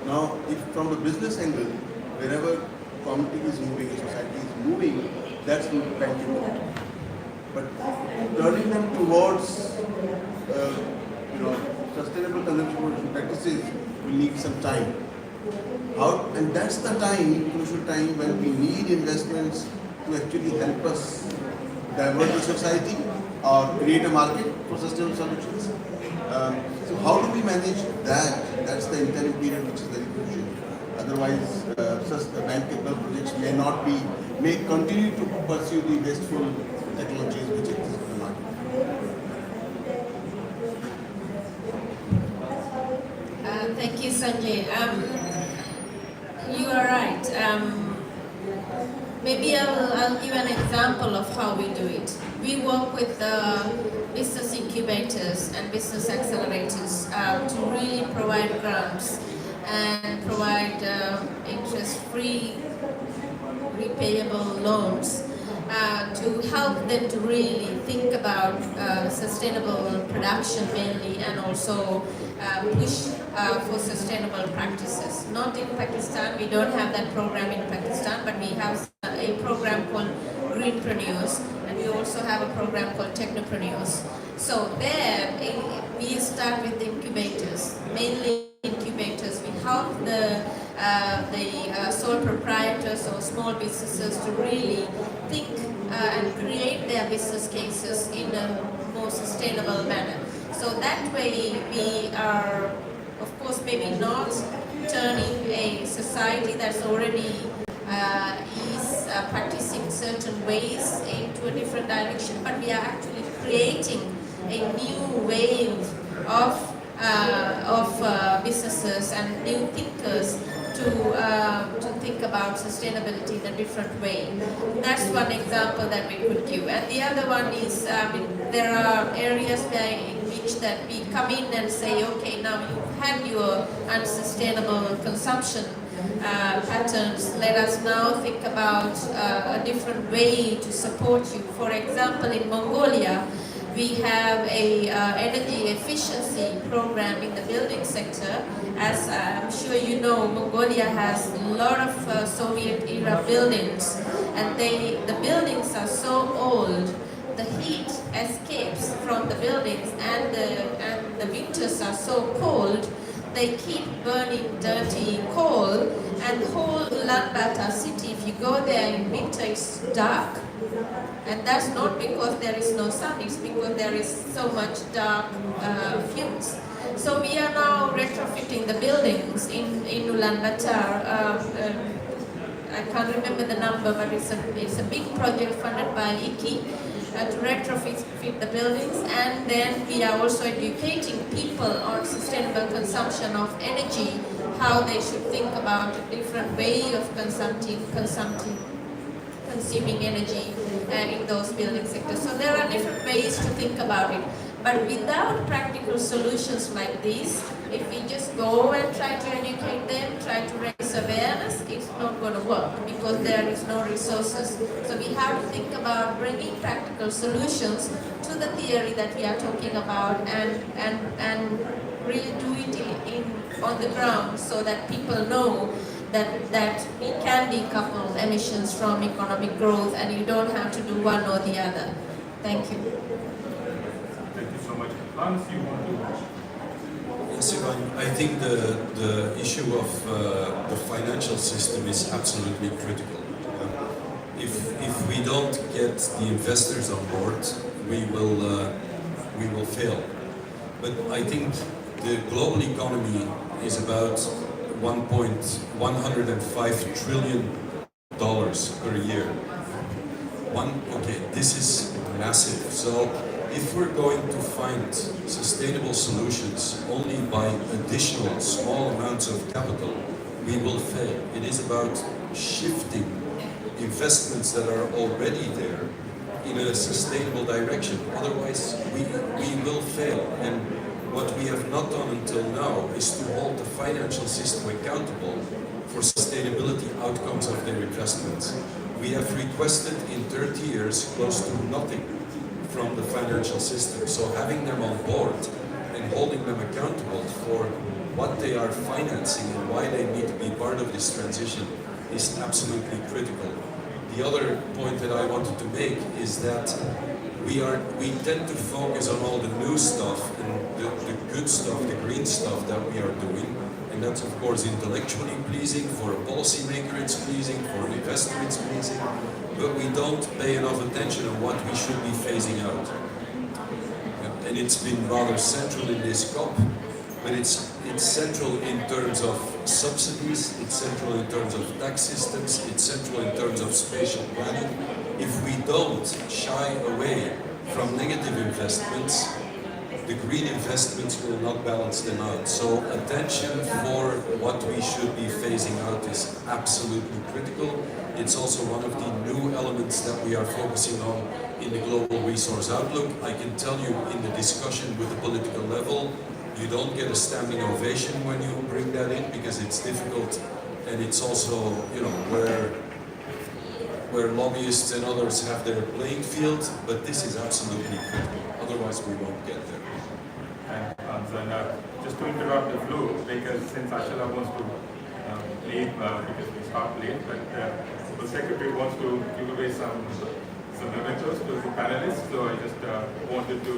Now, if from the business angle, wherever community is moving, society is moving, that's bankable. But turning them towards sustainable consumption production practices will need some time. And that's the time, crucial time, when we need investments to actually help us divert the society or create a market for sustainable solutions. So how do we manage that? That's the interim period which is very crucial. Otherwise, such the bankable projects may continue to pursue the wasteful technologies which exist in the market.
Thank you, Sanjay. You are right. Maybe I'll give an example of how we do it. We work with business incubators and business accelerators to really provide grants and provide interest-free repayable loans to help them to really think about sustainable production mainly, and also push for sustainable practices. Not in Pakistan, we don't have that program in Pakistan, but we have a program called Greenpreneurs, and we also have a program called Technopreneurs. So there, we start with incubators, mainly incubators. We help the sole proprietors or small businesses to really think and create their business cases in a more sustainable manner. So that way we are, of course, maybe not turning a society that's already is practicing certain ways into a different direction, but we are actually creating a new wave of businesses and new thinkers to think about sustainability in a different way. That's one example that we could give. And the other one is, there are areas in which that we come in and say, okay, now you've had your unsustainable consumption patterns. Let us now think about a different way to support you. For example, in Mongolia, we have a energy efficiency program in the building sector. As I'm sure you know, Mongolia has a lot of Soviet-era buildings, and the buildings are so old, the heat escapes from the buildings, and the winters are so cold, they keep burning dirty coal, and the whole Ulaanbaatar city, if you go there in winter, it's dark. And that's not because there is no sun, it's because there is so much dark fumes. So we are now retrofitting the buildings in Ulaanbaatar. I can't remember the number, but it's a big project funded by IKI to retrofit the buildings. And then we are also educating people on sustainable consumption of energy, how they should think about a different way of consuming energy in those building sectors. So there are different ways to think about it. But without practical solutions like this, if we just go and try to educate them, try to raise awareness, it's not going to work because there is no resources. So we have to think about bringing practical solutions to the theory that we are talking about, and really do it on the ground so that people know that we can decouple emissions from economic growth, and you don't have to do one or the other. Thank you.
Thank you so much. Lance, you want to
Yes, Ivan, I think the issue of the financial system is absolutely critical. If we don't get the investors on board, we will fail. But I think the global economy is about $105 trillion per year. Okay, this is massive. So if we're going to find sustainable solutions only by additional small amounts of capital, we will fail. It is about shifting investments that are already there in a sustainable direction. Otherwise, we will fail. And what we have not done until now is to hold the financial system accountable for sustainability outcomes of their investments. We have requested in 30 years close to nothing from the financial system. So having them on board and holding them accountable for what they are financing and why they need to be part of this transition is absolutely critical. The other point that I wanted to make is that we tend to focus on all the new stuff and the good stuff, the green stuff that we are doing. And that's of course intellectually pleasing, for a policymaker it's pleasing, for an investor it's pleasing, but we don't pay enough attention on what we should be phasing out. And it's been rather central in this COP, but it's central in terms of subsidies, it's central in terms of tax systems, it's central in terms of spatial planning. If we don't shy away from negative investments, the green investments will not balance them out. So attention for what we should be phasing out is absolutely critical. It's also one of the new elements that we are focusing on in the Global Resource Outlook. I can tell you in the discussion with the political level, you don't get a standing ovation when you bring that in because it's difficult, and it's also, you know, where lobbyists and others have their playing field, but this is absolutely critical. Otherwise, we won't get there.
And just to interrupt the flow, because since Achala wants to leave because we start late, but the secretary wants to give away some mementos to the panelists, so I just wanted to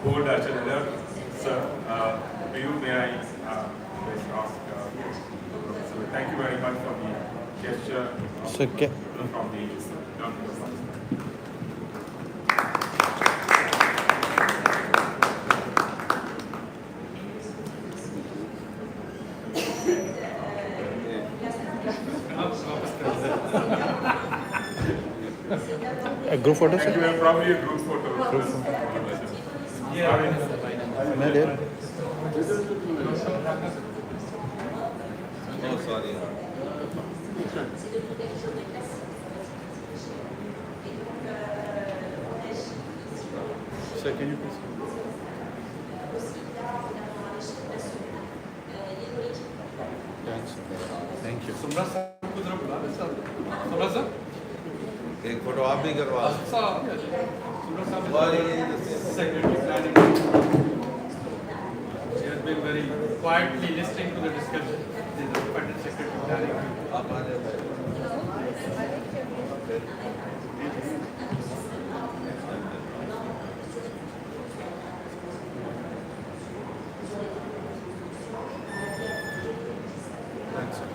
hold Achala there. Sir, may I just ask so thank you very much for the gesture from the
A group photo,
Thank you,
sir?
probably a group photo.
No, there.
Oh, sorry.
Sir, can you please? Thanks. Thank you.
एक photo आप भी करवा
Secretary planning. He has been very quietly listening to the discussion. He is the Federal Secretary planning.
आप आ जाए
Thanks, sir.